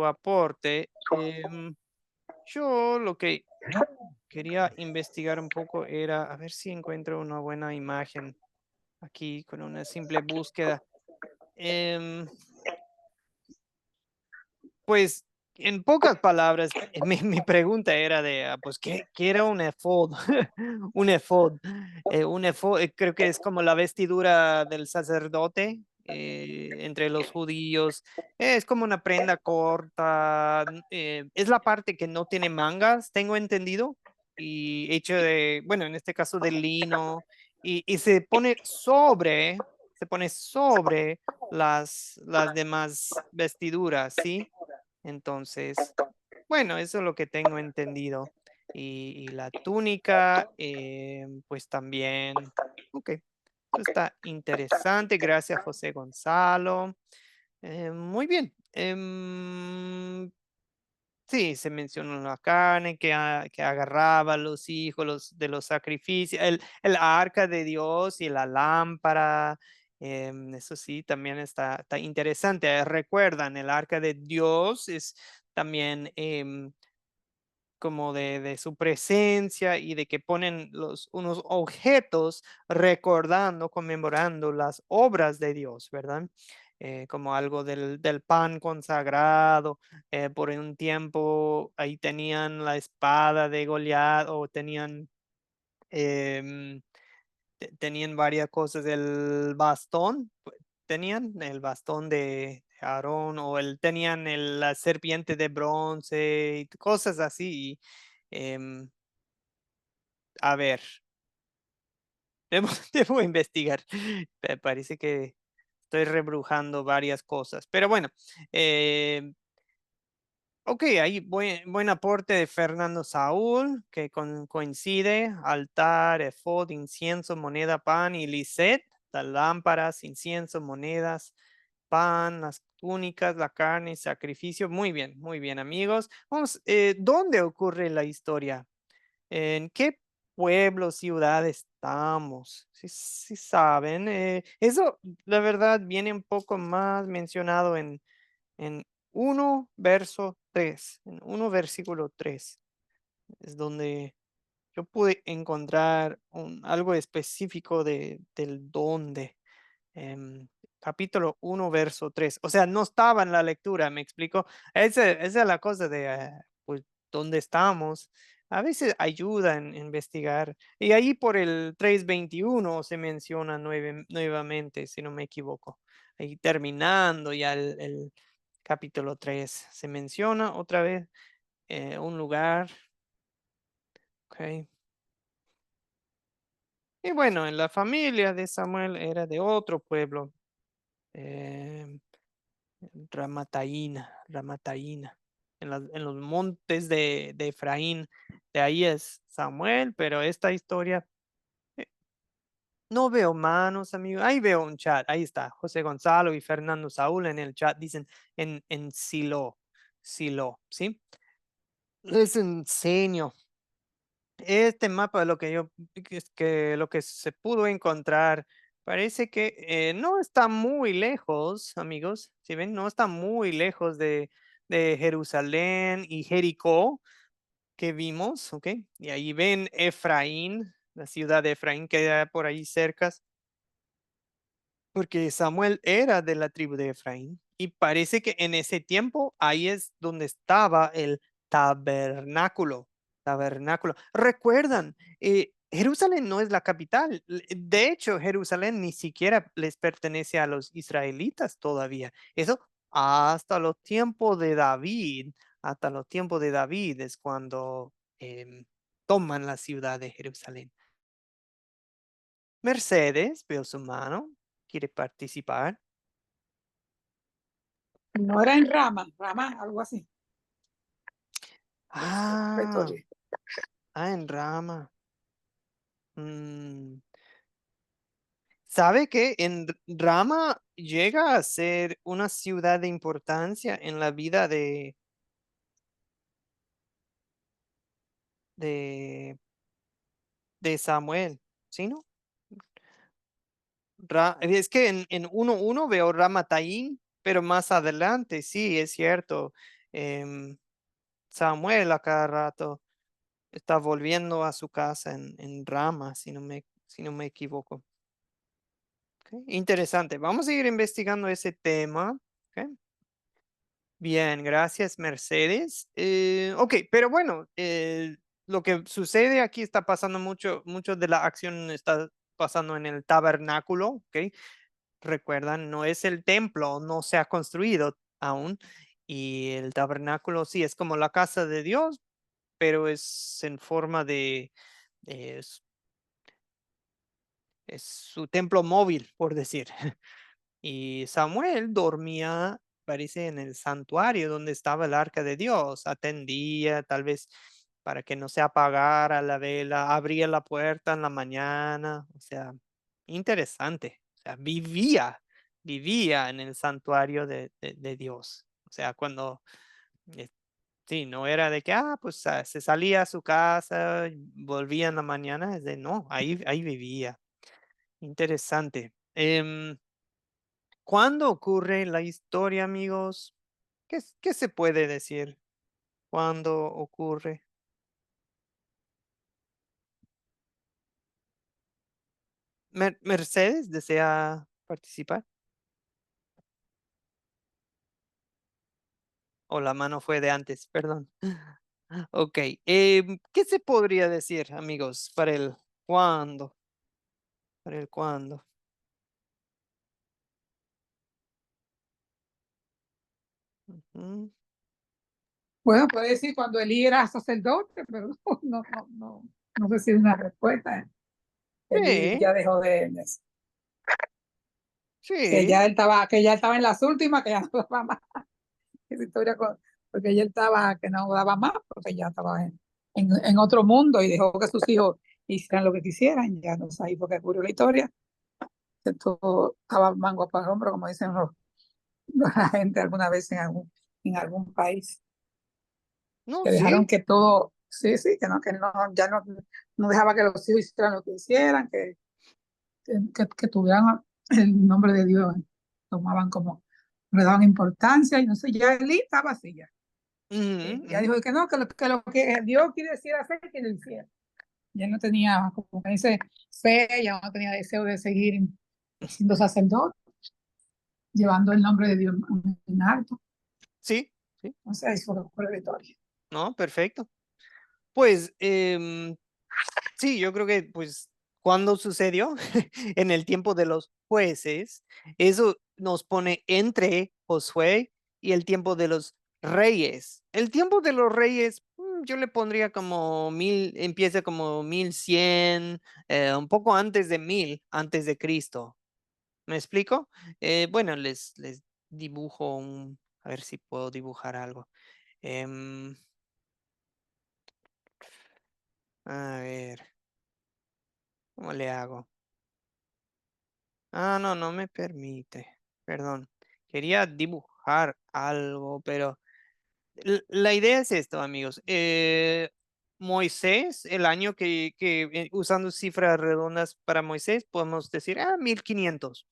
Speaker 1: aporte. Yo lo que quería investigar un poco era a ver si encuentro una buena imagen aquí con una simple búsqueda. Pues en pocas palabras, mi pregunta era pues, ¿qué era un efod? Un efod. Un efod, creo que es como la vestidura del sacerdote entre los judíos. Es como una prenda corta. Es la parte que no tiene mangas, tengo entendido, y hecho bueno, en este caso de lino, y se pone sobre las demás vestiduras, ¿sí? Entonces, bueno, eso es lo que tengo entendido. Y la túnica, pues también. Ok, eso está interesante. Gracias, José Gonzalo. Muy bien. Sí, se mencionó la carne que agarraba a los hijos de los sacrificios, el arca de Dios y la lámpara. Eso sí, también está interesante. Recuerdan, el arca de Dios es también como de su presencia y de que ponen unos objetos recordando, conmemorando las obras de Dios, ¿verdad? Como algo del pan consagrado. Por un tiempo ahí tenían la espada de Goliat o tenían, em, tenían varias cosas, el bastón, tenían el bastón de Aarón o tenían la serpiente de bronce y cosas así. Em, a ver, debo, debo investigar. Me parece que estoy rebrujando varias cosas, pero bueno, ok, ahí buen aporte de Fernando Saúl, que coincide, altar, efod, incienso, moneda, pan y lisset, las lámparas, incienso, monedas, pan, las túnicas, la carne, sacrificio. Muy bien, amigos. Vamos, ¿dónde ocurre la historia? ¿En qué pueblo, ciudad estamos? Si saben, eso la verdad viene un poco más mencionado en 1 verso 3, en 1 versículo 3, es donde yo pude encontrar algo específico del dónde. Capítulo 1, verso 3. O sea, no estaba en la lectura, me explico. Esa es la cosa de, pues, ¿dónde estamos? A veces ayuda en investigar. Y ahí por el 3:21 se menciona nuevamente, si no me equivoco. Ahí terminando ya el capítulo 3, se menciona otra vez un lugar. Ok. Y bueno, en la familia de Samuel era de otro pueblo. em, Ramataína, en los montes de Efraín. De ahí es Samuel, pero esta historia, eh, no veo manos, amigo. Ahí veo un chat, ahí está, José Gonzalo y Fernando Saúl en el chat, dicen en Silo, ¿sí? Les enseño. Este mapa, lo que lo que se pudo encontrar, parece que no está muy lejos, amigos. Si ven, no está muy lejos de Jerusalén y Jericó que vimos, ¿ok? Y ahí ven Efraín, la ciudad de Efraín queda por ahí cerca, porque Samuel era de la tribu de Efraín. Y parece que en ese tiempo ahí es donde estaba el tabernáculo. Tabernáculo. Recuerdan, Jerusalén no es la capital. De hecho, Jerusalén ni siquiera les pertenece a los israelitas todavía. Eso hasta los tiempos de David, hasta los tiempos de David es cuando toman la ciudad de Jerusalén. Mercedes, veo su mano, quiere participar.
Speaker 3: No era en Rama, algo así.
Speaker 1: Ah, en Rama. Mm, ¿Sabe que en Rama llega a ser una ciudad de importancia en la vida de, de Samuel? ¿Sí, no? Es que en 1:1 veo Ramataín, pero más adelante, sí, es cierto. Samuel a cada rato está volviendo a su casa en Rama, si no me equivoco. Ok, interesante. Vamos a seguir investigando ese tema. Ok. Bien, gracias, Mercedes. Ok, pero bueno, lo que sucede aquí está pasando mucho de la acción está pasando en el tabernáculo. Ok, recuerdan, no es el templo, no se ha construido aún. Y el tabernáculo sí es como la casa de Dios, pero es en forma es, es su templo móvil, por decir. Y Samuel dormía, parece, en el santuario donde estaba el arca de Dios. Atendía, tal vez para que no se apagara la vela, abría la puerta en la mañana. O sea, interesante. O sea, vivía en el santuario de Dios. O sea, cuando, eh, sí, no era de que, pues se salía a su casa, volvía en la mañana. Es de, no, ahí vivía. Interesante. ¿Cuándo ocurre la historia, amigos? ¿Qué se puede decir? ¿Cuándo ocurre? Mercedes desea participar. O la mano fue de antes, perdón. Ok, ¿qué se podría decir, amigos, para el cuándo? Para el cuándo. Ujú.
Speaker 3: Bueno, puede decir cuando Elí era sacerdote, pero no sé si es una respuesta. Elí
Speaker 1: Sí,
Speaker 3: ya dejó
Speaker 1: sí.
Speaker 3: que ya estaba en las últimas, que ya no daba más. Esa historia porque ya estaba, que no daba más, porque ya estaba en otro mundo y dejó que sus hijos hicieran lo que quisieran. Ya no sé, ahí porque ocurrió la historia. Que todo estaba mango para hombro, como dicen la gente alguna vez en algún país,
Speaker 1: No,
Speaker 3: que dejaron
Speaker 1: sí.
Speaker 3: que todo, sí, sí, que no, ya no dejaba que los hijos hicieran lo que hicieran, que tuvieran el nombre de Dios, tomaban como, le daban importancia y no sé, ya Elí estaba así ya.
Speaker 1: Ujú,
Speaker 3: Ya
Speaker 1: ujú.
Speaker 3: dijo que no, que lo que Dios quiere decir hacer, que lo hiciera. Ya no tenía, como que dice, fe, ya no tenía deseo de seguir siendo sacerdote, llevando el nombre de Dios en alto.
Speaker 1: Sí, sí.
Speaker 3: O sea, eso fue la historia.
Speaker 1: No, perfecto. Pues sí, yo creo que pues cuando sucedió en el tiempo de los jueces, eso nos pone entre Josué y el tiempo de los reyes. El tiempo de los reyes, yo le pondría como 1000, empieza como 1100, un poco antes de 1000, antes de Cristo. ¿Me explico? Bueno, les dibujo a ver si puedo dibujar algo. Em, a ver, ¿cómo le hago? Ah, no, no me permite. Perdón. Quería dibujar algo, pero la idea es esto, amigos. Moisés, el año que usando cifras redondas para Moisés, podemos decir, 1500.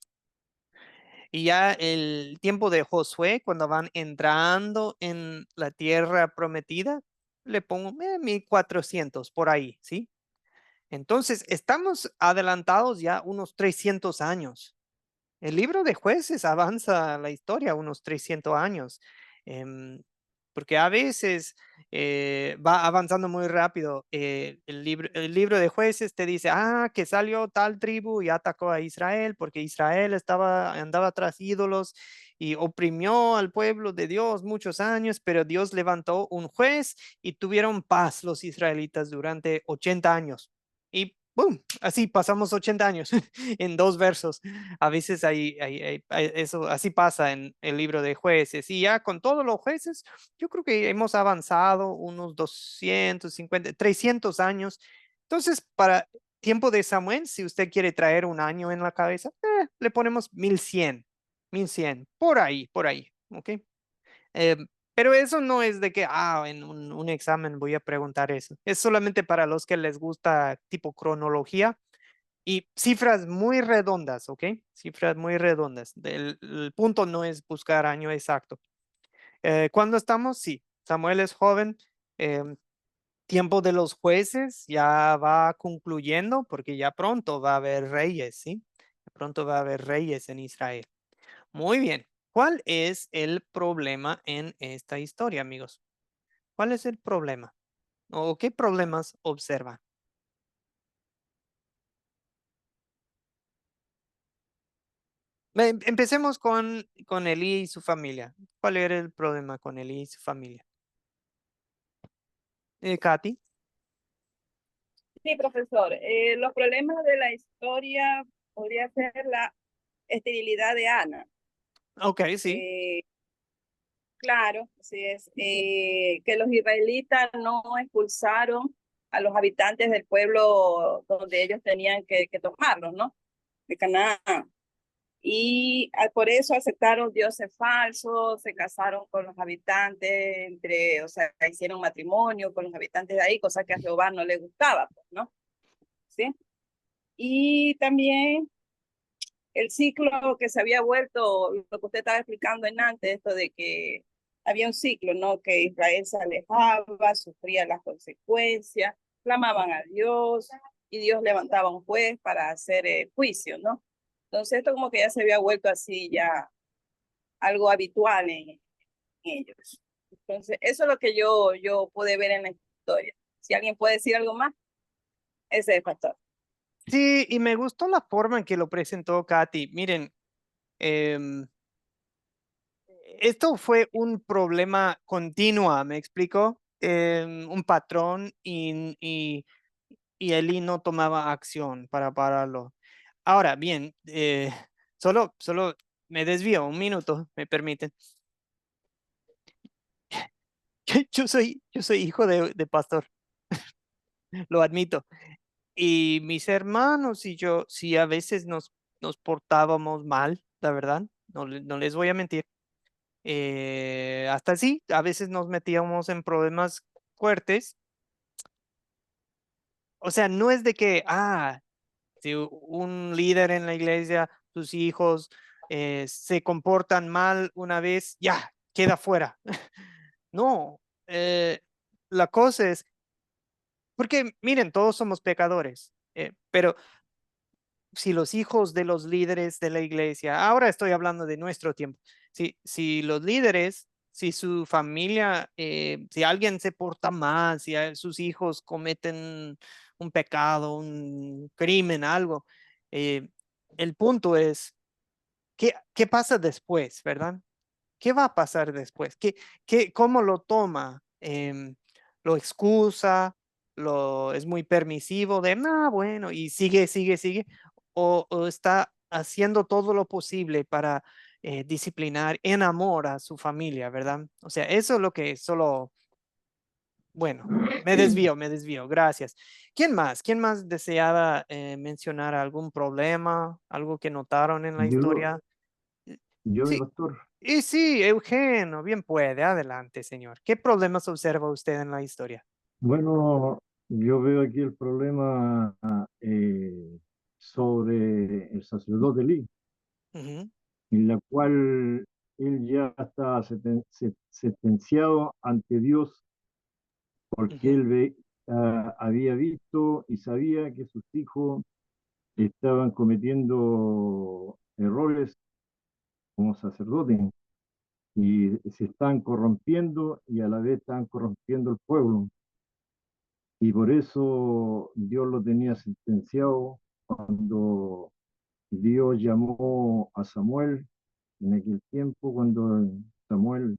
Speaker 1: Y ya el tiempo de Josué, cuando van entrando en la tierra prometida, le pongo 1400 por ahí, ¿sí? Entonces, estamos adelantados ya unos 300 años. El libro de Jueces avanza la historia unos 300 años, porque a veces va avanzando muy rápido. El libro de Jueces te dice, que salió tal tribu y atacó a Israel porque Israel andaba tras ídolos y oprimió al pueblo de Dios muchos años, pero Dios levantó un juez y tuvieron paz los israelitas durante 80 años. Y ¡boom! Así pasamos 80 años en dos versos. A veces eso así pasa en el libro de Jueces. Y ya con todos los jueces, yo creo que hemos avanzado unos 250, 300 años. Entonces, para tiempo de Samuel, si usted quiere traer un año en la cabeza, le ponemos 1100, por ahí, ¿ok? Eh, pero eso no es de que, en un examen voy a preguntar eso. Es solamente para los que les gusta tipo cronología y cifras muy redondas, ¿ok? Cifras muy redondas. El punto no es buscar año exacto. ¿Cuándo estamos? Sí, Samuel es joven. Tiempo de los jueces ya va concluyendo porque ya pronto va a haber reyes, ¿sí? Pronto va a haber reyes en Israel. Muy bien. ¿Cuál es el problema en esta historia, amigos? ¿Cuál es el problema? ¿O qué problemas observan? Empecemos con Elí y su familia. ¿Cuál era el problema con Elí y su familia? Katy.
Speaker 9: Sí, profesor. Los problemas de la historia podría ser la esterilidad de Ana.
Speaker 1: Ok, sí.
Speaker 9: Claro, así es. Que los israelitas no expulsaron a los habitantes del pueblo donde ellos tenían que tomarlos, ¿no? De Canaán. Y por eso aceptaron dioses falsos, se casaron con los habitantes, o sea, hicieron matrimonio con los habitantes de ahí, cosa que a Jehová no le gustaba, pues, ¿no? ¿Sí? Y también el ciclo que se había vuelto, lo que usted estaba explicando en antes, esto de que había un ciclo, ¿no? Que Israel se alejaba, sufría las consecuencias, clamaban a Dios, y Dios levantaba un juez para hacer juicio, ¿no? Entonces esto como que ya se había vuelto así ya algo habitual en ellos. Entonces eso es lo que yo pude ver en la historia. Si alguien puede decir algo más, ese es el pastor.
Speaker 1: Sí, y me gustó la forma en que lo presentó Katy. Miren, esto fue un problema continuo, ¿me explico? Un patrón y Eli no tomaba acción para pararlo. Ahora, bien, solo me desvío un minuto, me permiten. Yo soy hijo de pastor, lo admito. Y mis hermanos y yo, sí, a veces nos portábamos mal, la verdad, no les voy a mentir. Hasta sí, a veces nos metíamos en problemas fuertes. O sea, no es de que, si un líder en la iglesia, sus hijos se comportan mal una vez, ya, queda fuera. No, la cosa es, porque miren, todos somos pecadores, pero si los hijos de los líderes de la iglesia, ahora estoy hablando de nuestro tiempo, si los líderes, si su familia, si alguien se porta mal, si sus hijos cometen un pecado, un crimen, algo, eh, el punto es, ¿qué pasa después, verdad? ¿Qué va a pasar después? ¿Cómo lo toma? ¿Lo excusa? ¿Es muy permisivo de, bueno, y sigue? ¿O está haciendo todo lo posible para disciplinar en amor a su familia, verdad? O sea, eso es lo que solo, bueno, me desvío, gracias. ¿Quién más? ¿Quién más deseaba mencionar algún problema, algo que notaron en la historia?
Speaker 7: Yo,
Speaker 1: Sí,
Speaker 7: pastor,
Speaker 1: y sí, Eugenio, bien puede, adelante, señor. ¿Qué problemas observa usted en la historia?
Speaker 7: bueno, yo veo aquí el problema sobre el sacerdote Lee,
Speaker 1: Ujú,
Speaker 7: en la cual él ya está sentenciado ante Dios porque
Speaker 1: ujú,
Speaker 7: había visto y sabía que sus hijos estaban cometiendo errores como sacerdotes y se están corrompiendo y a la vez están corrompiendo el pueblo. Y por eso Dios lo tenía sentenciado cuando Dios llamó a Samuel en aquel tiempo, cuando Samuel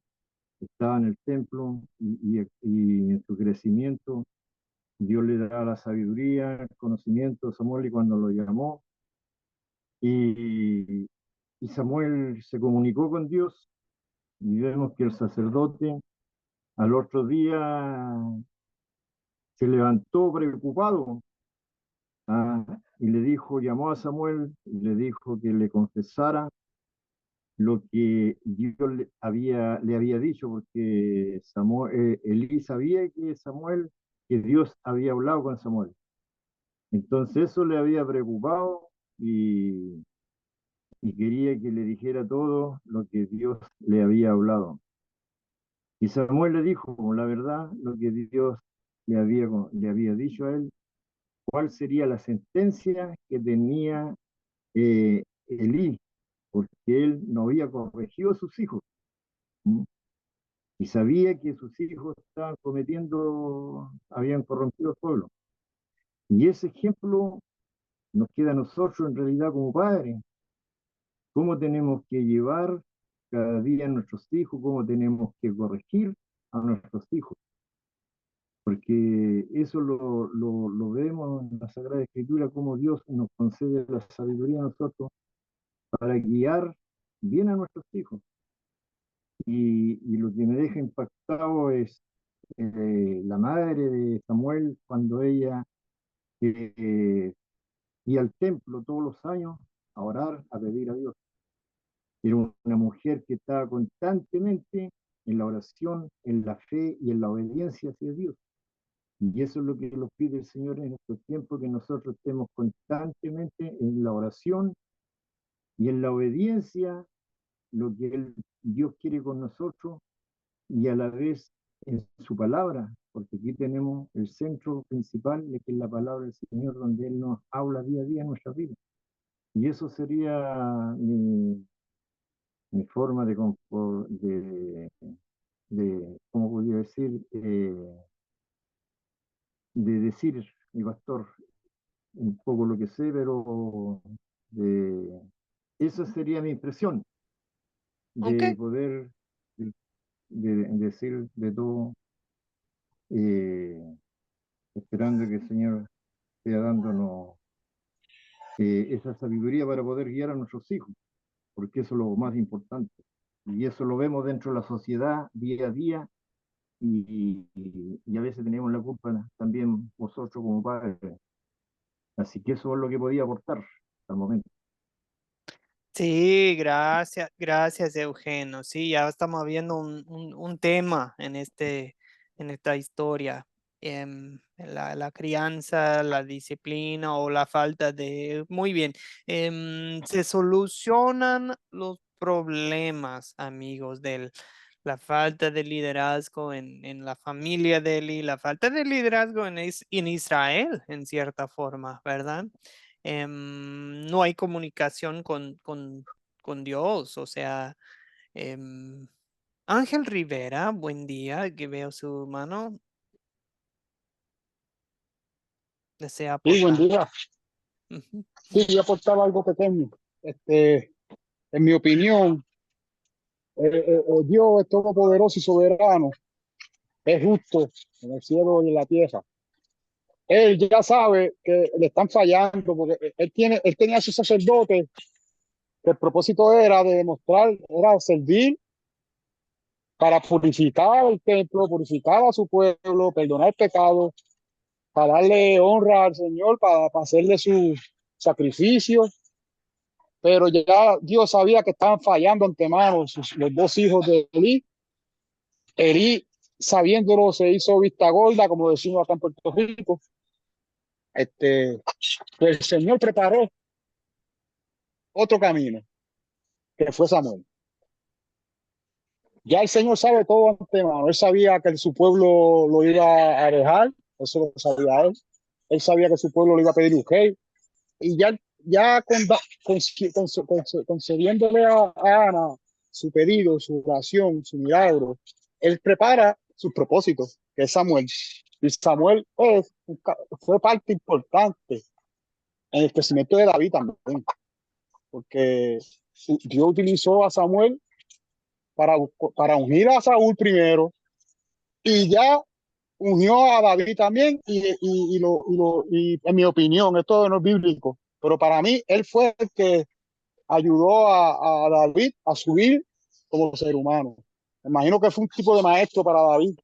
Speaker 7: estaba en el templo y en su crecimiento, Dios le da la sabiduría, el conocimiento a Samuel y cuando lo llamó, y, y Samuel se comunicó con Dios y vemos que el sacerdote al otro día se levantó preocupado, y le dijo, llamó a Samuel y le dijo que le confesara lo que Dios le había dicho, porque Elí sabía que Dios había hablado con Samuel. Entonces eso le había preocupado y quería que le dijera todo lo que Dios le había hablado. Y Samuel le dijo, la verdad, lo que Dios le había dicho a él, cuál sería la sentencia que tenía Elí, porque él no había corregido a sus hijos. ¿Mm? Y sabía que sus hijos habían corrompido el pueblo. Y ese ejemplo nos queda a nosotros en realidad como padres. Cómo tenemos que llevar cada día a nuestros hijos, cómo tenemos que corregir a nuestros hijos. Porque eso lo vemos en la Sagrada Escritura, cómo Dios nos concede la sabiduría a nosotros para guiar bien a nuestros hijos. Y lo que me deja impactado es la madre de Samuel cuando ella eh, iba al templo todos los años a orar, a pedir a Dios. Era una mujer que estaba constantemente en la oración, en la fe y en la obediencia hacia Dios. Y eso es lo que nos pide el Señor en estos tiempos, que nosotros estemos constantemente en la oración y en la obediencia, lo que Dios quiere con nosotros, y a la vez en su palabra, porque aquí tenemos el centro principal, que es la palabra del Señor, donde Él nos habla día a día en nuestra vida. Y eso sería mi forma ¿cómo podría decir? De decir, mi pastor, un poco lo que sé, pero esa sería mi impresión,
Speaker 1: Ok.
Speaker 7: de poder decir de todo, esperando que el Señor esté dándonos esa sabiduría para poder guiar a nuestros hijos, porque eso es lo más importante. Y eso lo vemos dentro de la sociedad día a día, y a veces tenemos la culpa también vosotros como padres. Así que eso es lo que podía aportar al momento.
Speaker 1: Sí, gracias, Eugenio. Sí, ya estamos viendo un tema en esta historia. La crianza, la disciplina o la falta de... Muy bien. Se solucionan los problemas, amigos, la falta de liderazgo en la familia de Eli, la falta de liderazgo en Israel, en cierta forma, ¿verdad? No hay comunicación con Dios, o sea, Ángel Rivera, buen día, que veo su mano, desea
Speaker 4: Sí, buen
Speaker 1: aportar.
Speaker 4: día.
Speaker 1: Ujú.
Speaker 4: Sí, yo aportaba algo pequeño. En mi opinión, Dios es todopoderoso y soberano, es justo en el cielo y en la tierra. Él ya sabe que le están fallando, porque él tenía a sus sacerdotes, que el propósito era de demostrar, era servir para purificar el templo, purificar a su pueblo, perdonar pecados, para darle honra al Señor, para hacerle su sacrificio. Pero ya Dios sabía que estaban fallando antemano los dos hijos de Elí. Elí, sabiéndolo, se hizo vista gorda, como decimos acá en Puerto Rico. Pues el Señor preparó otro camino, que fue Samuel. Ya el Señor sabe todo antemano. Él sabía que su pueblo lo iba a dejar, eso lo sabía él. Él sabía que su pueblo le iba a pedir un rey. Y concediéndole a Ana su pedido, su oración, su milagro, él prepara sus propósitos, que es Samuel. Y Samuel fue parte importante en el crecimiento de David también, porque Dios utilizó a Samuel para ungir a Saúl primero, y ya unió a David también, y en mi opinión, esto no es bíblico, pero para mí él fue el que ayudó a David a subir como ser humano. Me imagino que fue un tipo de maestro para David.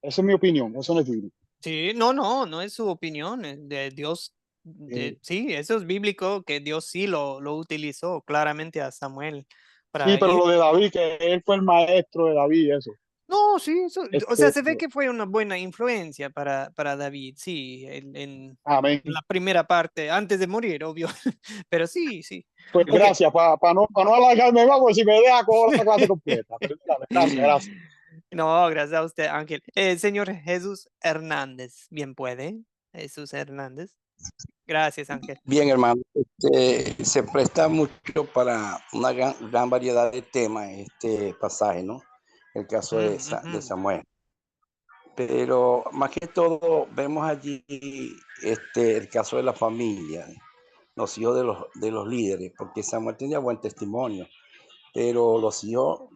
Speaker 4: Esa es mi opinión, eso no es bíblico.
Speaker 1: Sí, no es su opinión, de Dios. Sí, eso es bíblico, que Dios sí lo utilizó claramente a Samuel
Speaker 4: Sí,
Speaker 1: para
Speaker 4: pero
Speaker 1: ir.
Speaker 4: lo de David, que él fue el maestro de David, eso.
Speaker 1: No, sí, o sea, se ve
Speaker 4: No.
Speaker 1: que fue una buena influencia para David, sí, en
Speaker 4: Amén.
Speaker 1: la primera parte, antes de morir, obvio, pero sí, sí.
Speaker 4: Pues
Speaker 1: Ok.
Speaker 4: gracias, para no alargarme más, porque si me deja cojo la clase completa. Pero gracias.
Speaker 1: No, gracias a usted, Ángel. Señor Jesús Hernández, bien puede. Jesús Hernández. Gracias, Ángel.
Speaker 8: Bien, hermano, se presta mucho para una gran variedad de temas este pasaje, ¿no? El caso de Samuel. Pero más que todo vemos allí el caso de la familia, los hijos de los líderes, porque Samuel tenía buen testimonio, pero los hijos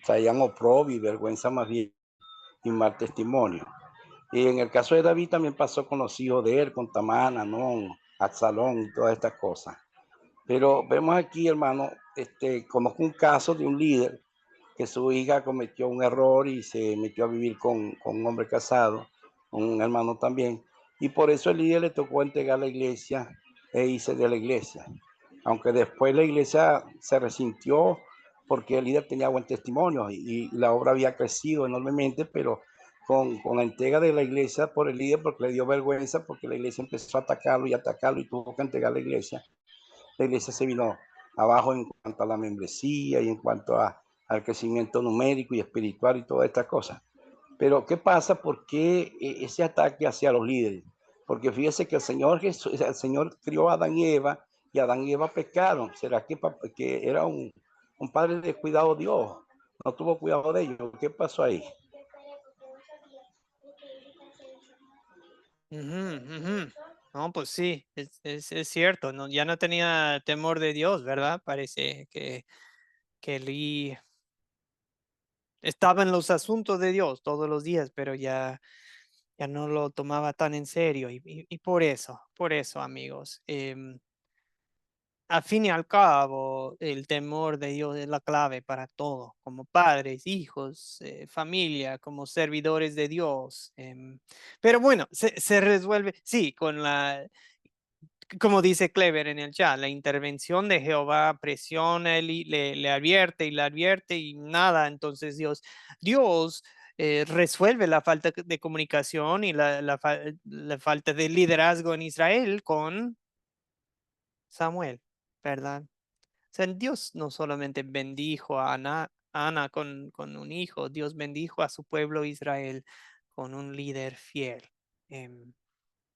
Speaker 8: traían oprobio y vergüenza más bien y mal testimonio. Y en el caso de David también pasó con los hijos de él, con Tamar, Amnón, Absalón y todas estas cosas. Pero vemos aquí, hermano, conozco un caso de un líder que su hija cometió un error y se metió a vivir con un hombre casado, un hermano también, y por eso el líder le tocó entregar la iglesia e irse de la iglesia. Aunque después la iglesia se resintió porque el líder tenía buen testimonio y la obra había crecido enormemente, pero con la entrega de la iglesia por el líder, porque le dio vergüenza, porque la iglesia empezó a atacarlo y tuvo que entregar la iglesia se vino abajo en cuanto a la membresía y en cuanto al crecimiento numérico y espiritual y todas estas cosas. Pero ¿qué pasa? ¿Por qué ese ataque hacia los líderes? Porque fíjese que el Señor crió a Adán y Adán y Eva pecaron. ¿Será que era un padre de cuidado Dios? No tuvo cuidado de ellos. ¿Qué pasó ahí?
Speaker 1: No, pues sí, es cierto, no, ya no tenía temor de Dios, ¿verdad? Parece que Lee estaba en los asuntos de Dios todos los días, pero ya no lo tomaba tan en serio y por eso, amigos, al fin y al cabo, el temor de Dios es la clave para todo, como padres, hijos, familia, como servidores de Dios. Pero bueno, se resuelve, sí, como dice Clever en el chat, la intervención de Jehová presiona, le advierte y le advierte y nada, entonces Dios resuelve la falta de comunicación y la falta de liderazgo en Israel con Samuel, ¿verdad? O sea, Dios no solamente bendijo a Ana con un hijo, Dios bendijo a su pueblo Israel con un líder fiel,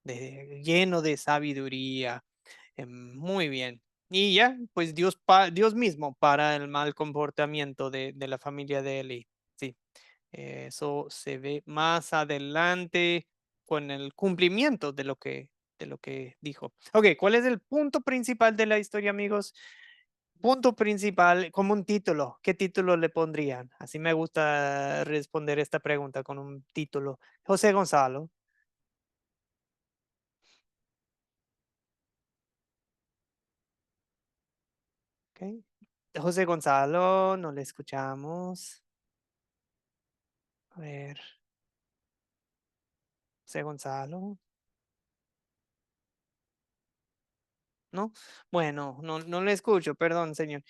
Speaker 1: lleno de sabiduría. Muy bien. Y ya, pues Dios mismo para el mal comportamiento de la familia de Eli. Sí, eso se ve más adelante con el cumplimiento de lo que dijo. Ok, ¿cuál es el punto principal de la historia, amigos? Punto principal, como un título. ¿Qué título le pondrían? Así me gusta responder esta pregunta con un título. José Gonzalo. Ok. José Gonzalo, no le escuchamos. A ver, José Gonzalo. ¿No? Bueno, no le escucho, perdón, señor.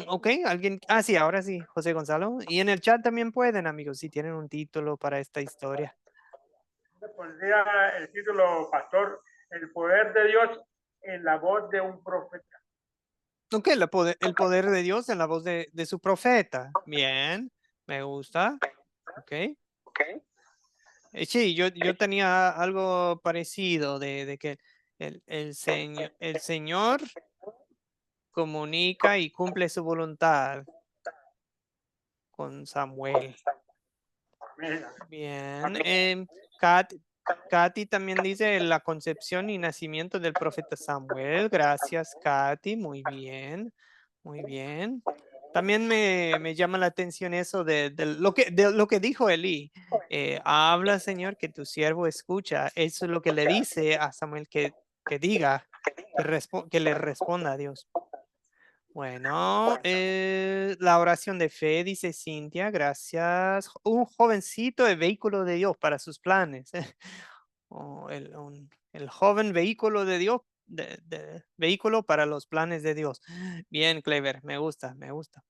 Speaker 1: Ok, alguien. Ah, sí, ahora sí, José Gonzalo. Y en el chat también pueden, amigos, si tienen un título para esta historia.
Speaker 5: Le pondría el título, pastor, el poder de Dios en la voz de un profeta.
Speaker 1: Ok, el poder de Dios en la voz de su profeta. Bien, me gusta. Ok. Sí, yo tenía algo parecido de que el Señor comunica y cumple su voluntad con Samuel.
Speaker 5: Mira,
Speaker 1: Bien. Katy también dice la concepción y nacimiento del profeta Samuel. Gracias, Katy. Muy bien. Muy bien. También me llama la atención eso de lo que dijo Elí. Habla, Señor, que tu siervo escucha. Eso es lo que le dice a Samuel que diga, que le responda a Dios. Bueno, la oración de fe, dice Cintia, gracias. Un jovencito de vehículo de Dios para sus planes. O el joven vehículo de Dios, vehículo para los planes de Dios. Bien, Clever, me gusta, me gusta.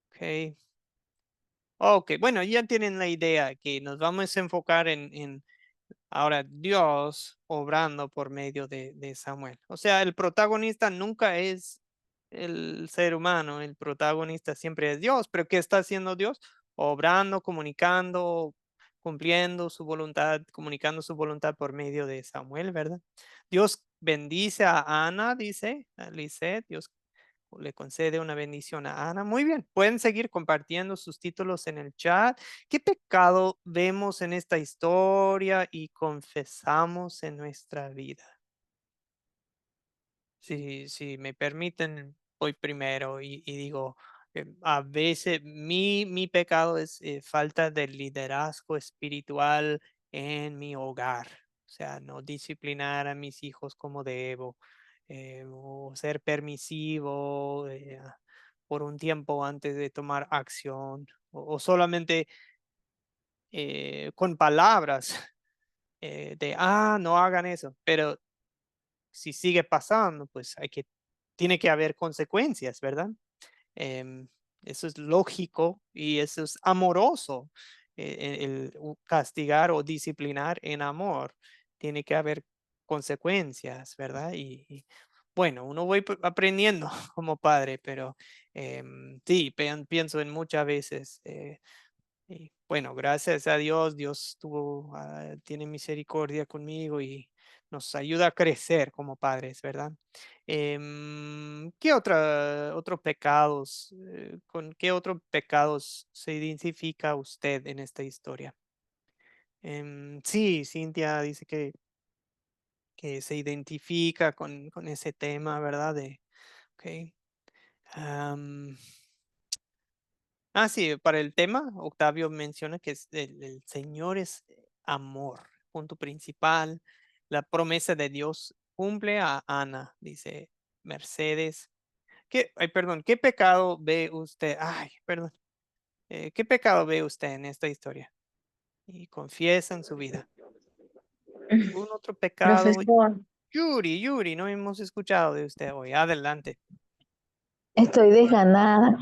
Speaker 1: Ok. Ok, bueno, ya tienen la idea que nos vamos a enfocar en ahora Dios obrando por medio de Samuel. O sea, el protagonista nunca es el ser humano, el protagonista siempre es Dios, pero ¿qué está haciendo Dios? Obrando, comunicando, cumpliendo su voluntad, comunicando su voluntad por medio de Samuel, ¿verdad? Dios bendice a Ana, dice a Lisette, Dios le concede una bendición a Ana. Muy bien, pueden seguir compartiendo sus títulos en el chat. ¿Qué pecado vemos en esta historia y confesamos en nuestra vida? Si me permiten, voy primero y digo, a veces mi pecado es falta de liderazgo espiritual en mi hogar. O sea, no disciplinar a mis hijos como debo, o ser permisivo por un tiempo antes de tomar acción, o solamente con palabras no hagan eso, pero si sigue pasando, pues tiene que haber consecuencias, ¿verdad? Em, Eso es lógico y eso es amoroso. Castigar o disciplinar en amor. Tiene que haber consecuencias, ¿verdad? Bueno, uno voy aprendiendo como padre, pero sí, pienso en muchas veces Y bueno, gracias a Dios, Dios tiene misericordia conmigo y nos ayuda a crecer como padres, ¿verdad? ¿Qué otros pecados, con qué otros pecados se identifica usted en esta historia? Sí, Cintia dice que se identifica con ese tema, ¿verdad? Ok. Sí, para el tema, Octavio menciona que el Señor es amor, punto principal. La promesa de Dios cumple a Ana, dice Mercedes. Perdón, ¿qué pecado ve usted? Ay, perdón. ¿Qué pecado ve usted en esta historia? Y confiesa en su vida. ¿Algún otro pecado?
Speaker 10: Profesor,
Speaker 1: Yuri, no hemos escuchado de usted hoy. Adelante.
Speaker 10: estoy desganada.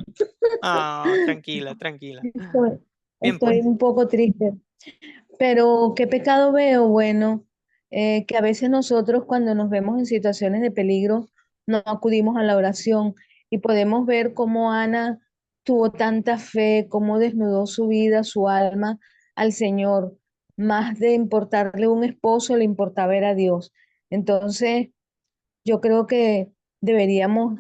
Speaker 1: Tranquila, tranquila.
Speaker 10: Estoy,
Speaker 1: Bien,
Speaker 10: estoy
Speaker 1: pues.
Speaker 10: un poco triste. Pero, ¿qué pecado veo? Bueno, que a veces nosotros cuando nos vemos en situaciones de peligro no acudimos a la oración y podemos ver cómo Ana tuvo tanta fe, cómo desnudó su vida, su alma al Señor. Más de importarle un esposo, le importaba ver a Dios. Entonces, yo creo que deberíamos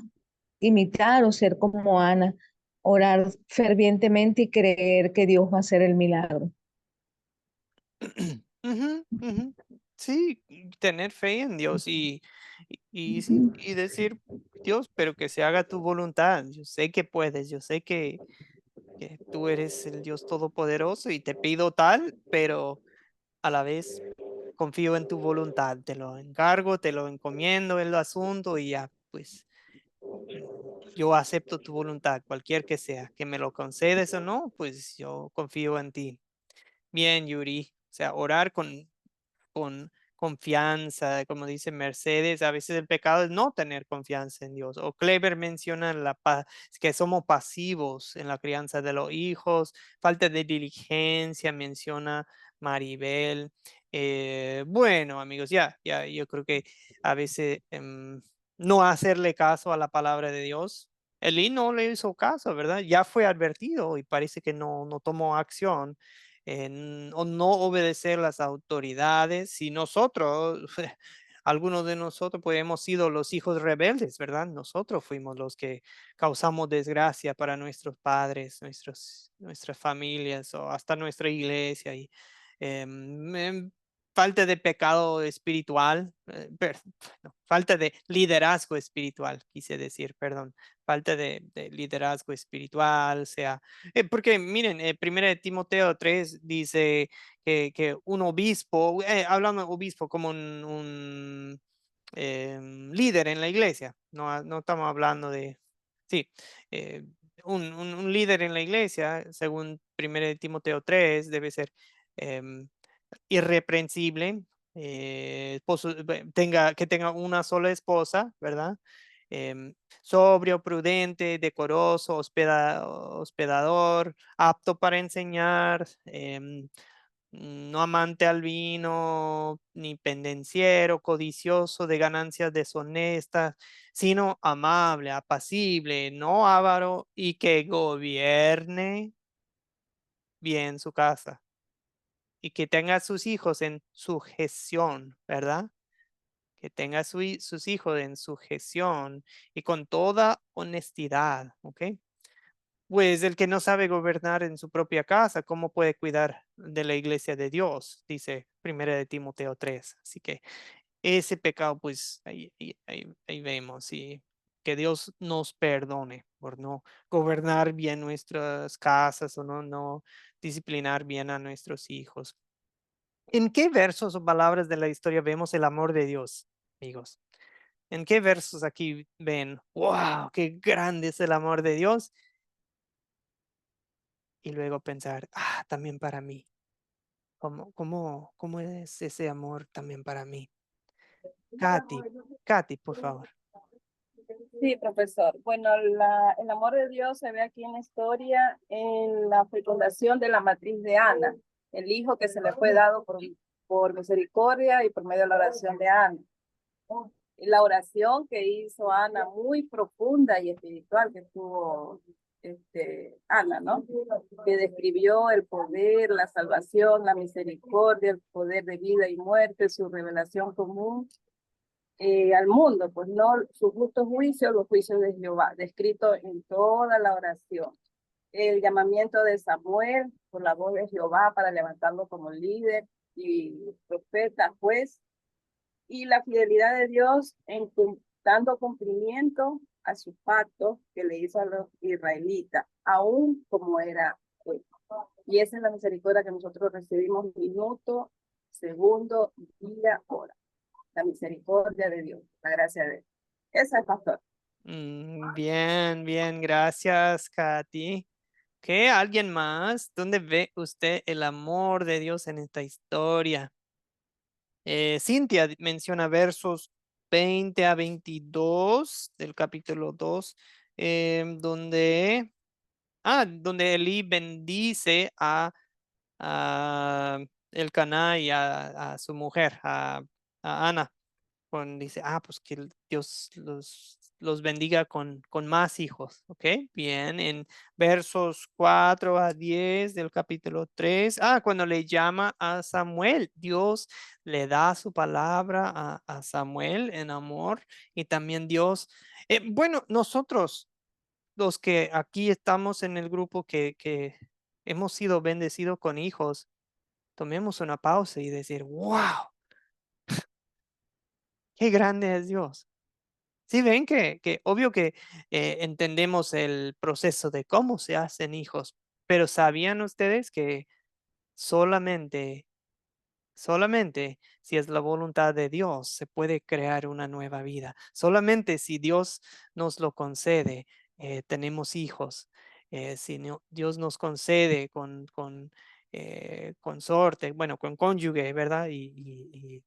Speaker 10: imitar o ser como Ana, orar fervientemente y creer que Dios va a hacer el milagro.
Speaker 1: Ujú, ujú. Sí, y tener fe en Dios y sí, y decir, Dios, pero que se haga tu voluntad. Yo sé que puedes, yo sé que tú eres el Dios todopoderoso y te pido tal, pero a la vez confío en tu voluntad. Te lo encargo, te lo encomiendo el asunto y ya, pues mm, yo acepto tu voluntad, cualquier que sea, que me lo concedes o no, pues yo confío en ti. Bien, Yuri, o sea, orar con confianza, como dice Mercedes, a veces el pecado es no tener confianza en Dios. O Kleber menciona que somos pasivos en la crianza de los hijos, falta de diligencia, menciona Maribel. Bueno, amigos, ya, yo creo que a veces no hacerle caso a la palabra de Dios. Elí no le hizo caso, ¿verdad? Ya fue advertido y parece que no tomó acción o no obedecer las autoridades. Si nosotros, algunos de nosotros, pues hemos sido los hijos rebeldes, ¿verdad? Nosotros fuimos los que causamos desgracia para nuestros padres, nuestras familias o hasta nuestra iglesia. Y falta de pecado espiritual, no, falta de liderazgo espiritual, quise decir, perdón, falta de liderazgo espiritual, sea porque miren, 1 de Timoteo 3 dice que un obispo, hablando de obispo como un líder en la iglesia, no estamos hablando de, sí, eh, un líder en la iglesia, según 1 de Timoteo 3, debe ser em, irreprensible, que tenga una sola esposa, ¿verdad? Sobrio, prudente, decoroso, hospedador, apto para enseñar, no amante al vino, ni pendenciero, codicioso de ganancias deshonestas, sino amable, apacible, no avaro y que gobierne bien su casa y que tenga a sus hijos en sujeción, ¿verdad? Que tenga sus hijos en sujeción y con toda honestidad, ¿ok? Pues el que no sabe gobernar en su propia casa, ¿cómo puede cuidar de la iglesia de Dios? Dice 1 de Timoteo 3. Así que ese pecado, pues ahí vemos y que Dios nos perdone por no gobernar bien nuestras casas o no disciplinar bien a nuestros hijos. ¿En qué versos o palabras de la historia vemos el amor de Dios, amigos? ¿En qué versos aquí ven, wow, qué grande es el amor de Dios? Y luego pensar, también para mí. ¿Cómo es ese amor también para mí? Katy, por favor.
Speaker 9: Sí, profesor. Bueno, el amor de Dios se ve aquí en la historia en la fecundación de la matriz de Ana, el hijo que se le fue dado por misericordia y por medio de la oración de Ana. La oración que hizo Ana, muy profunda y espiritual, que estuvo Ana, ¿no? Que describió el poder, la salvación, la misericordia, el poder de vida y muerte, su revelación común al mundo, pues no su justo juicio, los juicios de Jehová, descrito en toda la oración. El llamamiento de Samuel por la voz de Jehová para levantarlo como líder y profeta, juez, y la fidelidad de Dios en dando cumplimiento a su pacto que le hizo a los israelitas, aún como era él. Y esa es la misericordia que nosotros recibimos minuto, segundo, día, hora. La misericordia de Dios, la gracia de Dios. Esa es, pastor.
Speaker 1: Bien, bien, gracias, Katy. ¿Qué? ¿Alguien más? ¿Dónde ve usted el amor de Dios en esta historia? Cintia menciona versos 20 a 22 del capítulo 2, donde Elí bendice a Elcaná y a su mujer, a Ana. Dice, pues que Dios los bendiga con más hijos, ¿ok? Bien, en versos 4 a 10 del capítulo 3, cuando le llama a Samuel, Dios le da su palabra a Samuel en amor y también Dios, bueno, nosotros, los que aquí estamos en el grupo que hemos sido bendecidos con hijos, tomemos una pausa y decir, wow, qué grande es Dios. Sí, ven que obvio que entendemos el proceso de cómo se hacen hijos, pero ¿sabían ustedes que solamente si es la voluntad de Dios se puede crear una nueva vida? Solamente si Dios nos lo concede, tenemos hijos. Si Dios nos concede con consorte, bueno, con cónyuge, ¿verdad? Y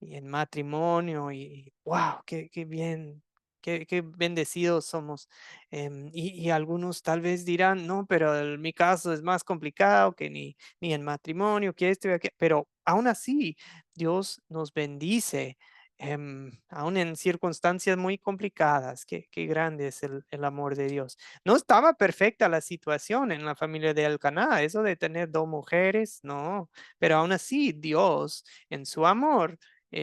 Speaker 1: en matrimonio y wow, qué bien, qué bendecidos somos. Y algunos tal vez dirán, no, pero en mi caso es más complicado que ni en matrimonio, que esto y aquello", pero aún así Dios nos bendice. Aún en circunstancias muy complicadas, qué grande es el amor de Dios. No estaba perfecta la situación en la familia de Elcaná, eso de tener dos mujeres, no, pero aún así Dios en su amor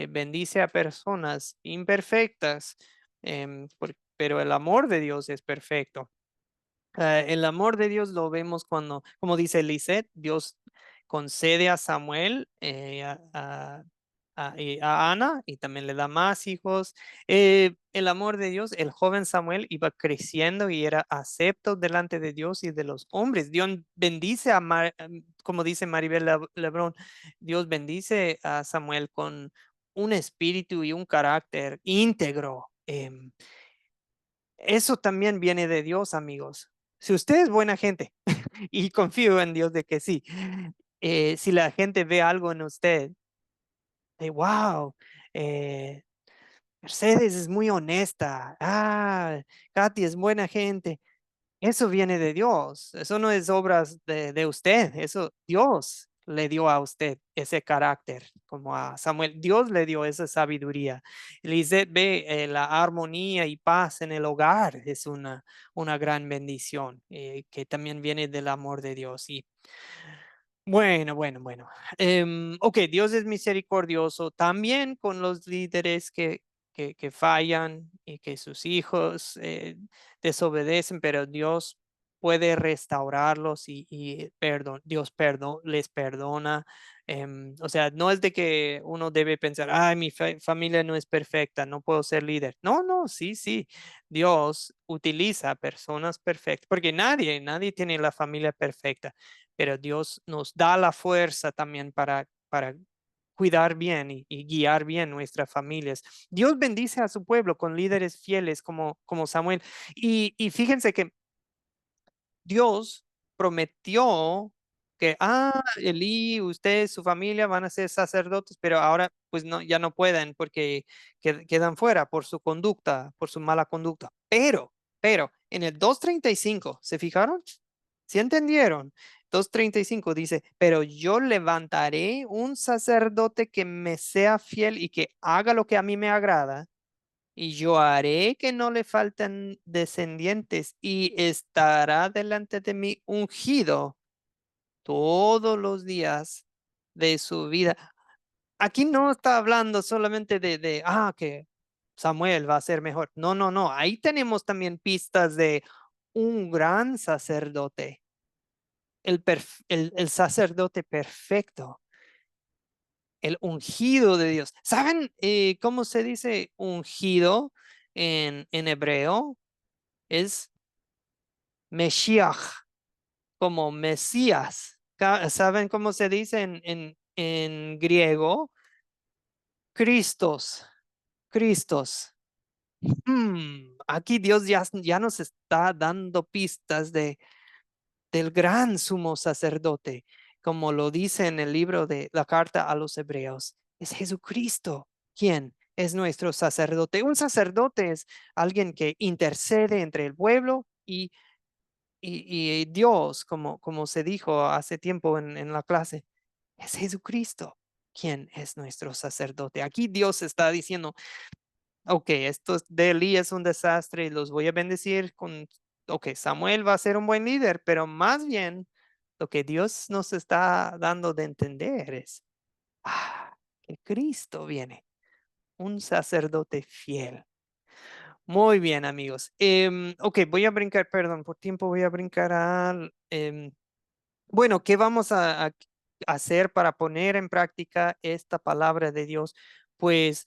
Speaker 1: bendice a personas imperfectas, pero el amor de Dios es perfecto. El amor de Dios lo vemos cuando, como dice Lisette, Dios concede a Samuel, y a Ana, y también le da más hijos. El amor de Dios, el joven Samuel iba creciendo y era acepto delante de Dios y de los hombres. Dios bendice como dice Maribel Lebrón, Dios bendice a Samuel con un espíritu y un carácter íntegro. Eso también viene de Dios, amigos. Si usted es buena gente, y confío en Dios de que sí, si la gente ve algo en usted, de wow, Mercedes es muy honesta, Katy es buena gente, eso viene de Dios, eso no es obras de usted, eso Dios le dio a usted ese carácter, como a Samuel, Dios le dio esa sabiduría. Lisette ve la armonía y paz en el hogar, es una gran bendición que también viene del amor de Dios. Y bueno. Ok, Dios es misericordioso también con los líderes que fallan y que sus hijos desobedecen, pero Dios puede restaurarlos y Dios les perdona. O sea, no es de que uno debe pensar, ay, mi familia no es perfecta, no puedo ser líder. No, sí. Dios utiliza personas perfectas, porque nadie tiene la familia perfecta, pero Dios nos da la fuerza también para cuidar bien y guiar bien nuestras familias. Dios bendice a su pueblo con líderes fieles como Samuel. Y fíjense que Dios prometió que, Elí, usted, su familia van a ser sacerdotes, pero ahora pues no, ya no pueden porque quedan fuera por su conducta, por su mala conducta. Pero en el 2:35, ¿se fijaron? ¿Sí entendieron? 2:35 dice, pero yo levantaré un sacerdote que me sea fiel y que haga lo que a mí me agrada. y yo haré que no le falten descendientes y estará delante de mí ungido todos los días de su vida. Aquí no está hablando solamente que Samuel va a ser mejor. No, no, no. Ahí tenemos también pistas de un gran sacerdote, el sacerdote perfecto, el ungido de Dios. ¿Saben cómo se dice ungido en hebreo? Es Meshiach, como Mesías. ¿Saben cómo se dice en griego? Cristos, Cristos. Aquí Dios ya nos está dando pistas del gran sumo sacerdote, como lo dice en el libro de la carta a los Hebreos. Es Jesucristo quien es nuestro sacerdote. Un sacerdote es alguien que intercede entre el pueblo y Dios, como se dijo hace tiempo en la clase. Es Jesucristo quien es nuestro sacerdote. Aquí Dios está diciendo, ok, esto de Elí es un desastre y los voy a bendecir ok, Samuel va a ser un buen líder, pero más bien lo que Dios nos está dando de entender es que Cristo viene, un sacerdote fiel. Muy bien, amigos. Ok, voy a brincar, perdón, por tiempo voy a brincar al... bueno, ¿qué vamos a hacer para poner en práctica esta palabra de Dios? Pues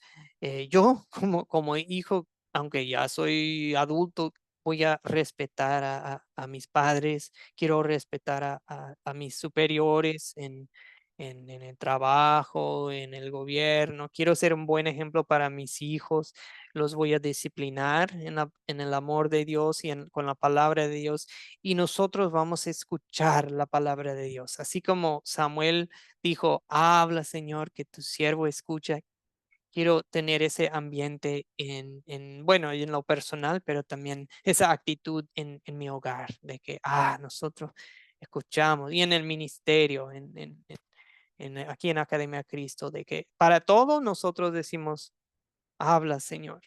Speaker 1: yo como hijo, aunque ya soy adulto, voy a respetar a mis padres, quiero respetar a mis superiores en el trabajo, en el gobierno, quiero ser un buen ejemplo para mis hijos, los voy a disciplinar en el amor de Dios y con la palabra de Dios y nosotros vamos a escuchar la palabra de Dios. Así como Samuel dijo, habla Señor, que tu siervo escucha. Quiero tener ese ambiente bueno, y en lo personal, pero también esa actitud en mi hogar, de que, nosotros escuchamos, y en el ministerio, aquí en Academia Cristo, de que para todo nosotros decimos, habla Señor,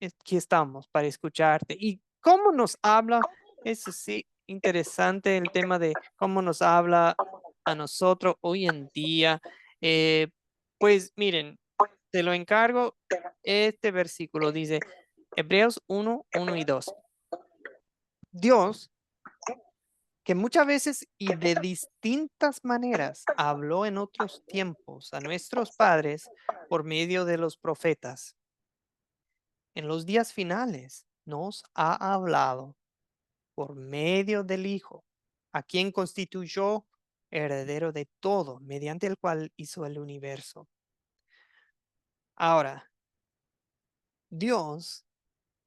Speaker 1: aquí estamos para escucharte. ¿Y cómo nos habla? Eso sí, interesante el tema de cómo nos habla a nosotros hoy en día. Pues miren, te lo encargo. Este versículo dice, Hebreos 1, 1 y 2. Dios, que muchas veces y de distintas maneras habló en otros tiempos a nuestros padres por medio de los profetas, en los días finales nos ha hablado por medio del Hijo, a quien constituyó heredero de todo, mediante el cual hizo el universo. Ahora, Dios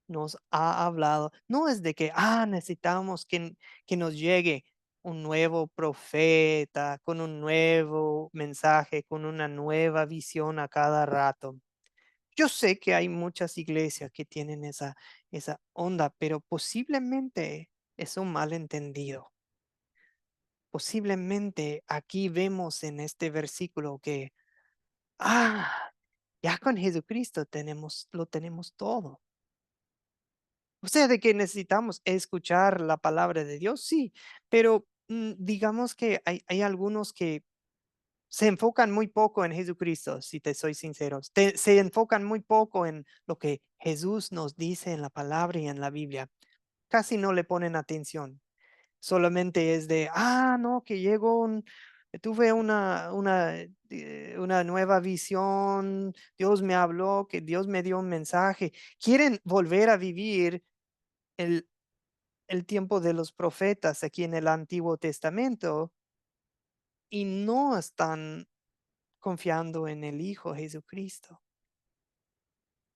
Speaker 1: nos ha hablado, no es de que, necesitamos que nos llegue un nuevo profeta, con un nuevo mensaje, con una nueva visión a cada rato. Yo sé que hay muchas iglesias que tienen esa onda, pero posiblemente es un malentendido. Posiblemente aquí vemos en este versículo que, ya con Jesucristo lo tenemos todo. O sea, de que necesitamos escuchar la palabra de Dios, sí, pero digamos que hay algunos que se enfocan muy poco en Jesucristo, si te soy sincero. Se enfocan muy poco en lo que Jesús nos dice en la palabra y en la Biblia. Casi no le ponen atención. Solamente es de, no, que tuve una nueva visión, Dios me habló, que Dios me dio un mensaje. Quieren volver a vivir el, el tiempo de los profetas aquí en el Antiguo Testamento y no están confiando en el Hijo Jesucristo.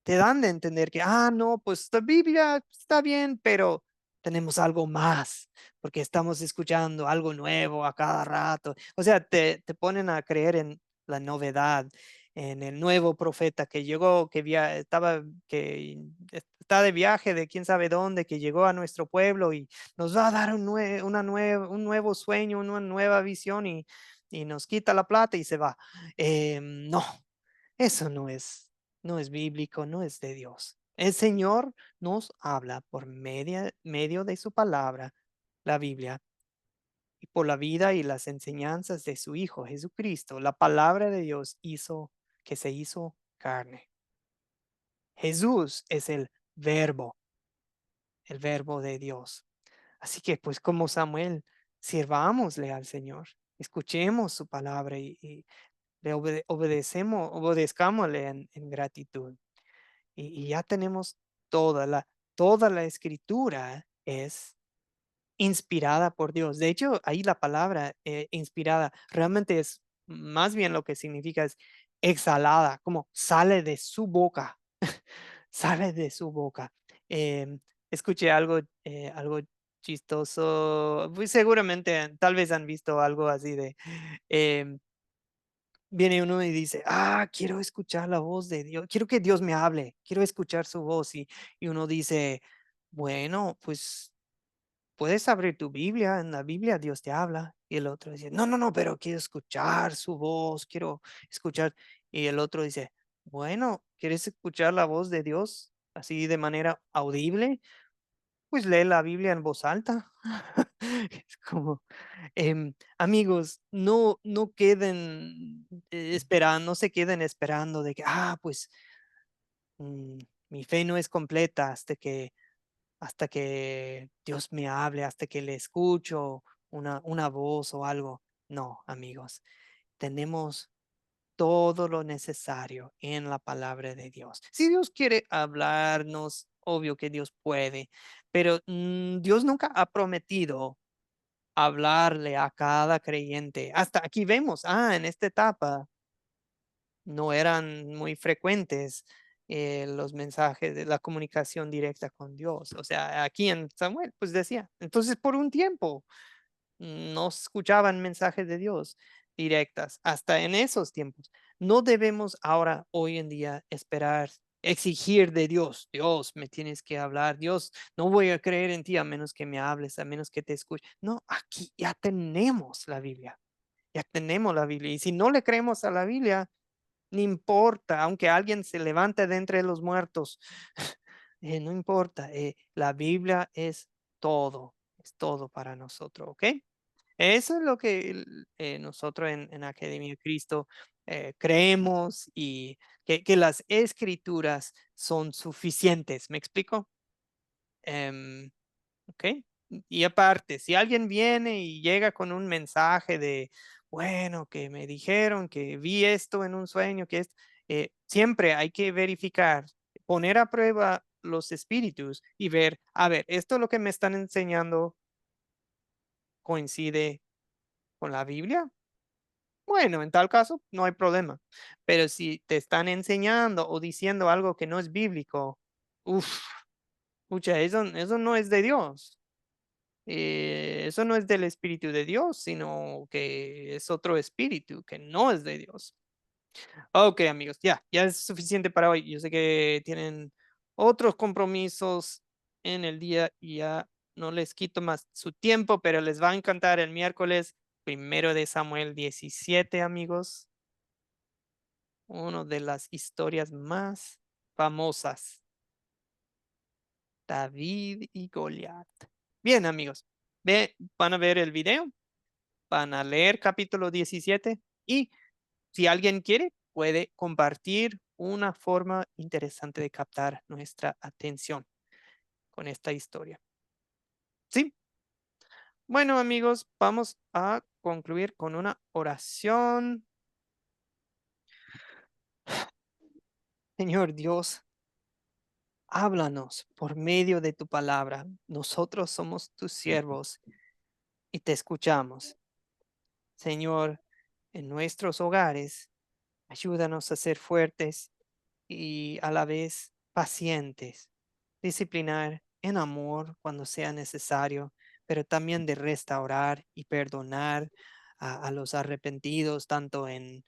Speaker 1: Te dan de entender que, no, pues la Biblia está bien, pero tenemos algo más, porque estamos escuchando algo nuevo a cada rato. O sea, te ponen a creer en la novedad, en el nuevo profeta que llegó, que está de viaje de quién sabe dónde, que llegó a nuestro pueblo y nos va a dar un nuevo sueño, una nueva visión y nos quita la plata y se va. No, eso no es bíblico, no es de Dios. El Señor nos habla por medio de su palabra, la Biblia, y por la vida y las enseñanzas de su Hijo Jesucristo. La palabra de Dios se hizo carne. Jesús es el verbo de Dios. Así que pues como Samuel, sirvámosle al Señor, escuchemos su palabra y le obedezcámosle en gratitud. Y ya tenemos toda la escritura es inspirada por Dios. De hecho, ahí la palabra inspirada realmente es más bien lo que significa es exhalada, como sale de su boca, sale de su boca. Escuché algo chistoso, pues seguramente tal vez han visto algo así de, em, viene uno y dice, quiero escuchar la voz de Dios, quiero que Dios me hable, quiero escuchar su voz. Y uno dice, bueno, pues puedes abrir tu Biblia, en la Biblia Dios te habla. Y el otro dice, no, no, no, pero quiero escuchar su voz, quiero escuchar. Y el otro dice, bueno, ¿quieres escuchar la voz de Dios así de manera audible? Pues lee la Biblia en voz alta. Es como, amigos, no queden esperando, no se queden esperando de que, pues mi fe no es completa hasta que Dios me hable, hasta que le escucho una voz o algo. No, amigos, tenemos todo lo necesario en la palabra de Dios. Si Dios quiere hablarnos, obvio que Dios puede, pero Dios nunca ha prometido hablarle a cada creyente. Hasta aquí vemos, en esta etapa no eran muy frecuentes los mensajes de la comunicación directa con Dios. O sea, aquí en Samuel, pues decía, entonces por un tiempo no escuchaban mensajes de Dios directas, hasta en esos tiempos. No debemos ahora, hoy en día, esperar, exigir de Dios, Dios, me tienes que hablar, Dios, no voy a creer en ti a menos que me hables, a menos que te escuche. No, aquí ya tenemos la Biblia, ya tenemos la Biblia. Y si no le creemos a la Biblia, no importa, aunque alguien se levante de entre los muertos, no importa, la Biblia es todo para nosotros, ¿ok? Eso es lo que nosotros en Academia de Cristo creemos y que las escrituras son suficientes. ¿Me explico? ¿Ok? Y aparte, si alguien viene y llega con un mensaje de, bueno, que me dijeron que vi esto en un sueño, siempre hay que verificar, poner a prueba los espíritus y ver, a ver, esto es lo que me están enseñando coincide con la Biblia. Bueno, en tal caso no hay problema. Pero si te están enseñando o diciendo algo que no es bíblico, uff, eso no es de Dios. Eso no es del Espíritu de Dios, sino que es otro espíritu que no es de Dios. Ok, amigos, ya es suficiente para hoy. Yo sé que tienen otros compromisos en el día y ya no les quito más su tiempo, pero les va a encantar el miércoles 1 de Samuel 17, amigos. Una de las historias más famosas. David y Goliat. Bien, amigos, van a ver el video, van a leer capítulo 17 y si alguien quiere, puede compartir una forma interesante de captar nuestra atención con esta historia. ¿Sí? Bueno, amigos, vamos a concluir con una oración. Señor Dios, háblanos por medio de tu palabra. Nosotros somos tus siervos y te escuchamos. Señor, en nuestros hogares, ayúdanos a ser fuertes y a la vez pacientes, disciplinar en amor cuando sea necesario, pero también de restaurar y perdonar a los arrepentidos, tanto en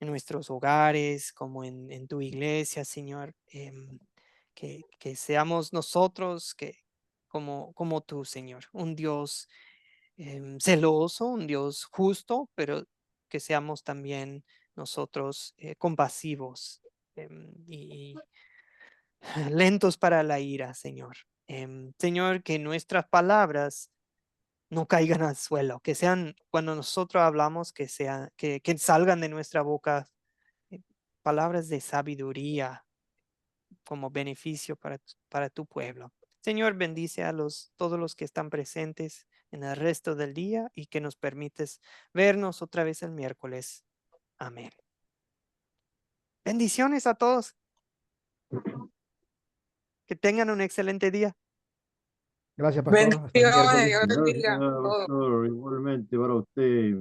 Speaker 1: nuestros hogares como en tu iglesia, Señor. Que seamos nosotros como tú, Señor, un Dios celoso, un Dios justo, pero que seamos también nosotros compasivos lentos para la ira, Señor. Señor, que nuestras palabras no caigan al suelo, que sean, cuando nosotros hablamos, que salgan de nuestra boca palabras de sabiduría como beneficio para tu pueblo. Señor, bendice a todos los que están presentes en el resto del día y que nos permites vernos otra vez el miércoles. Amén. Bendiciones a todos. Que tengan un excelente día.
Speaker 7: Gracias, pastor. Hasta el miércoles.
Speaker 3: Bendiciones, Dios bendiga
Speaker 7: Gracias,
Speaker 3: a todos.
Speaker 7: pastor. Igualmente para usted.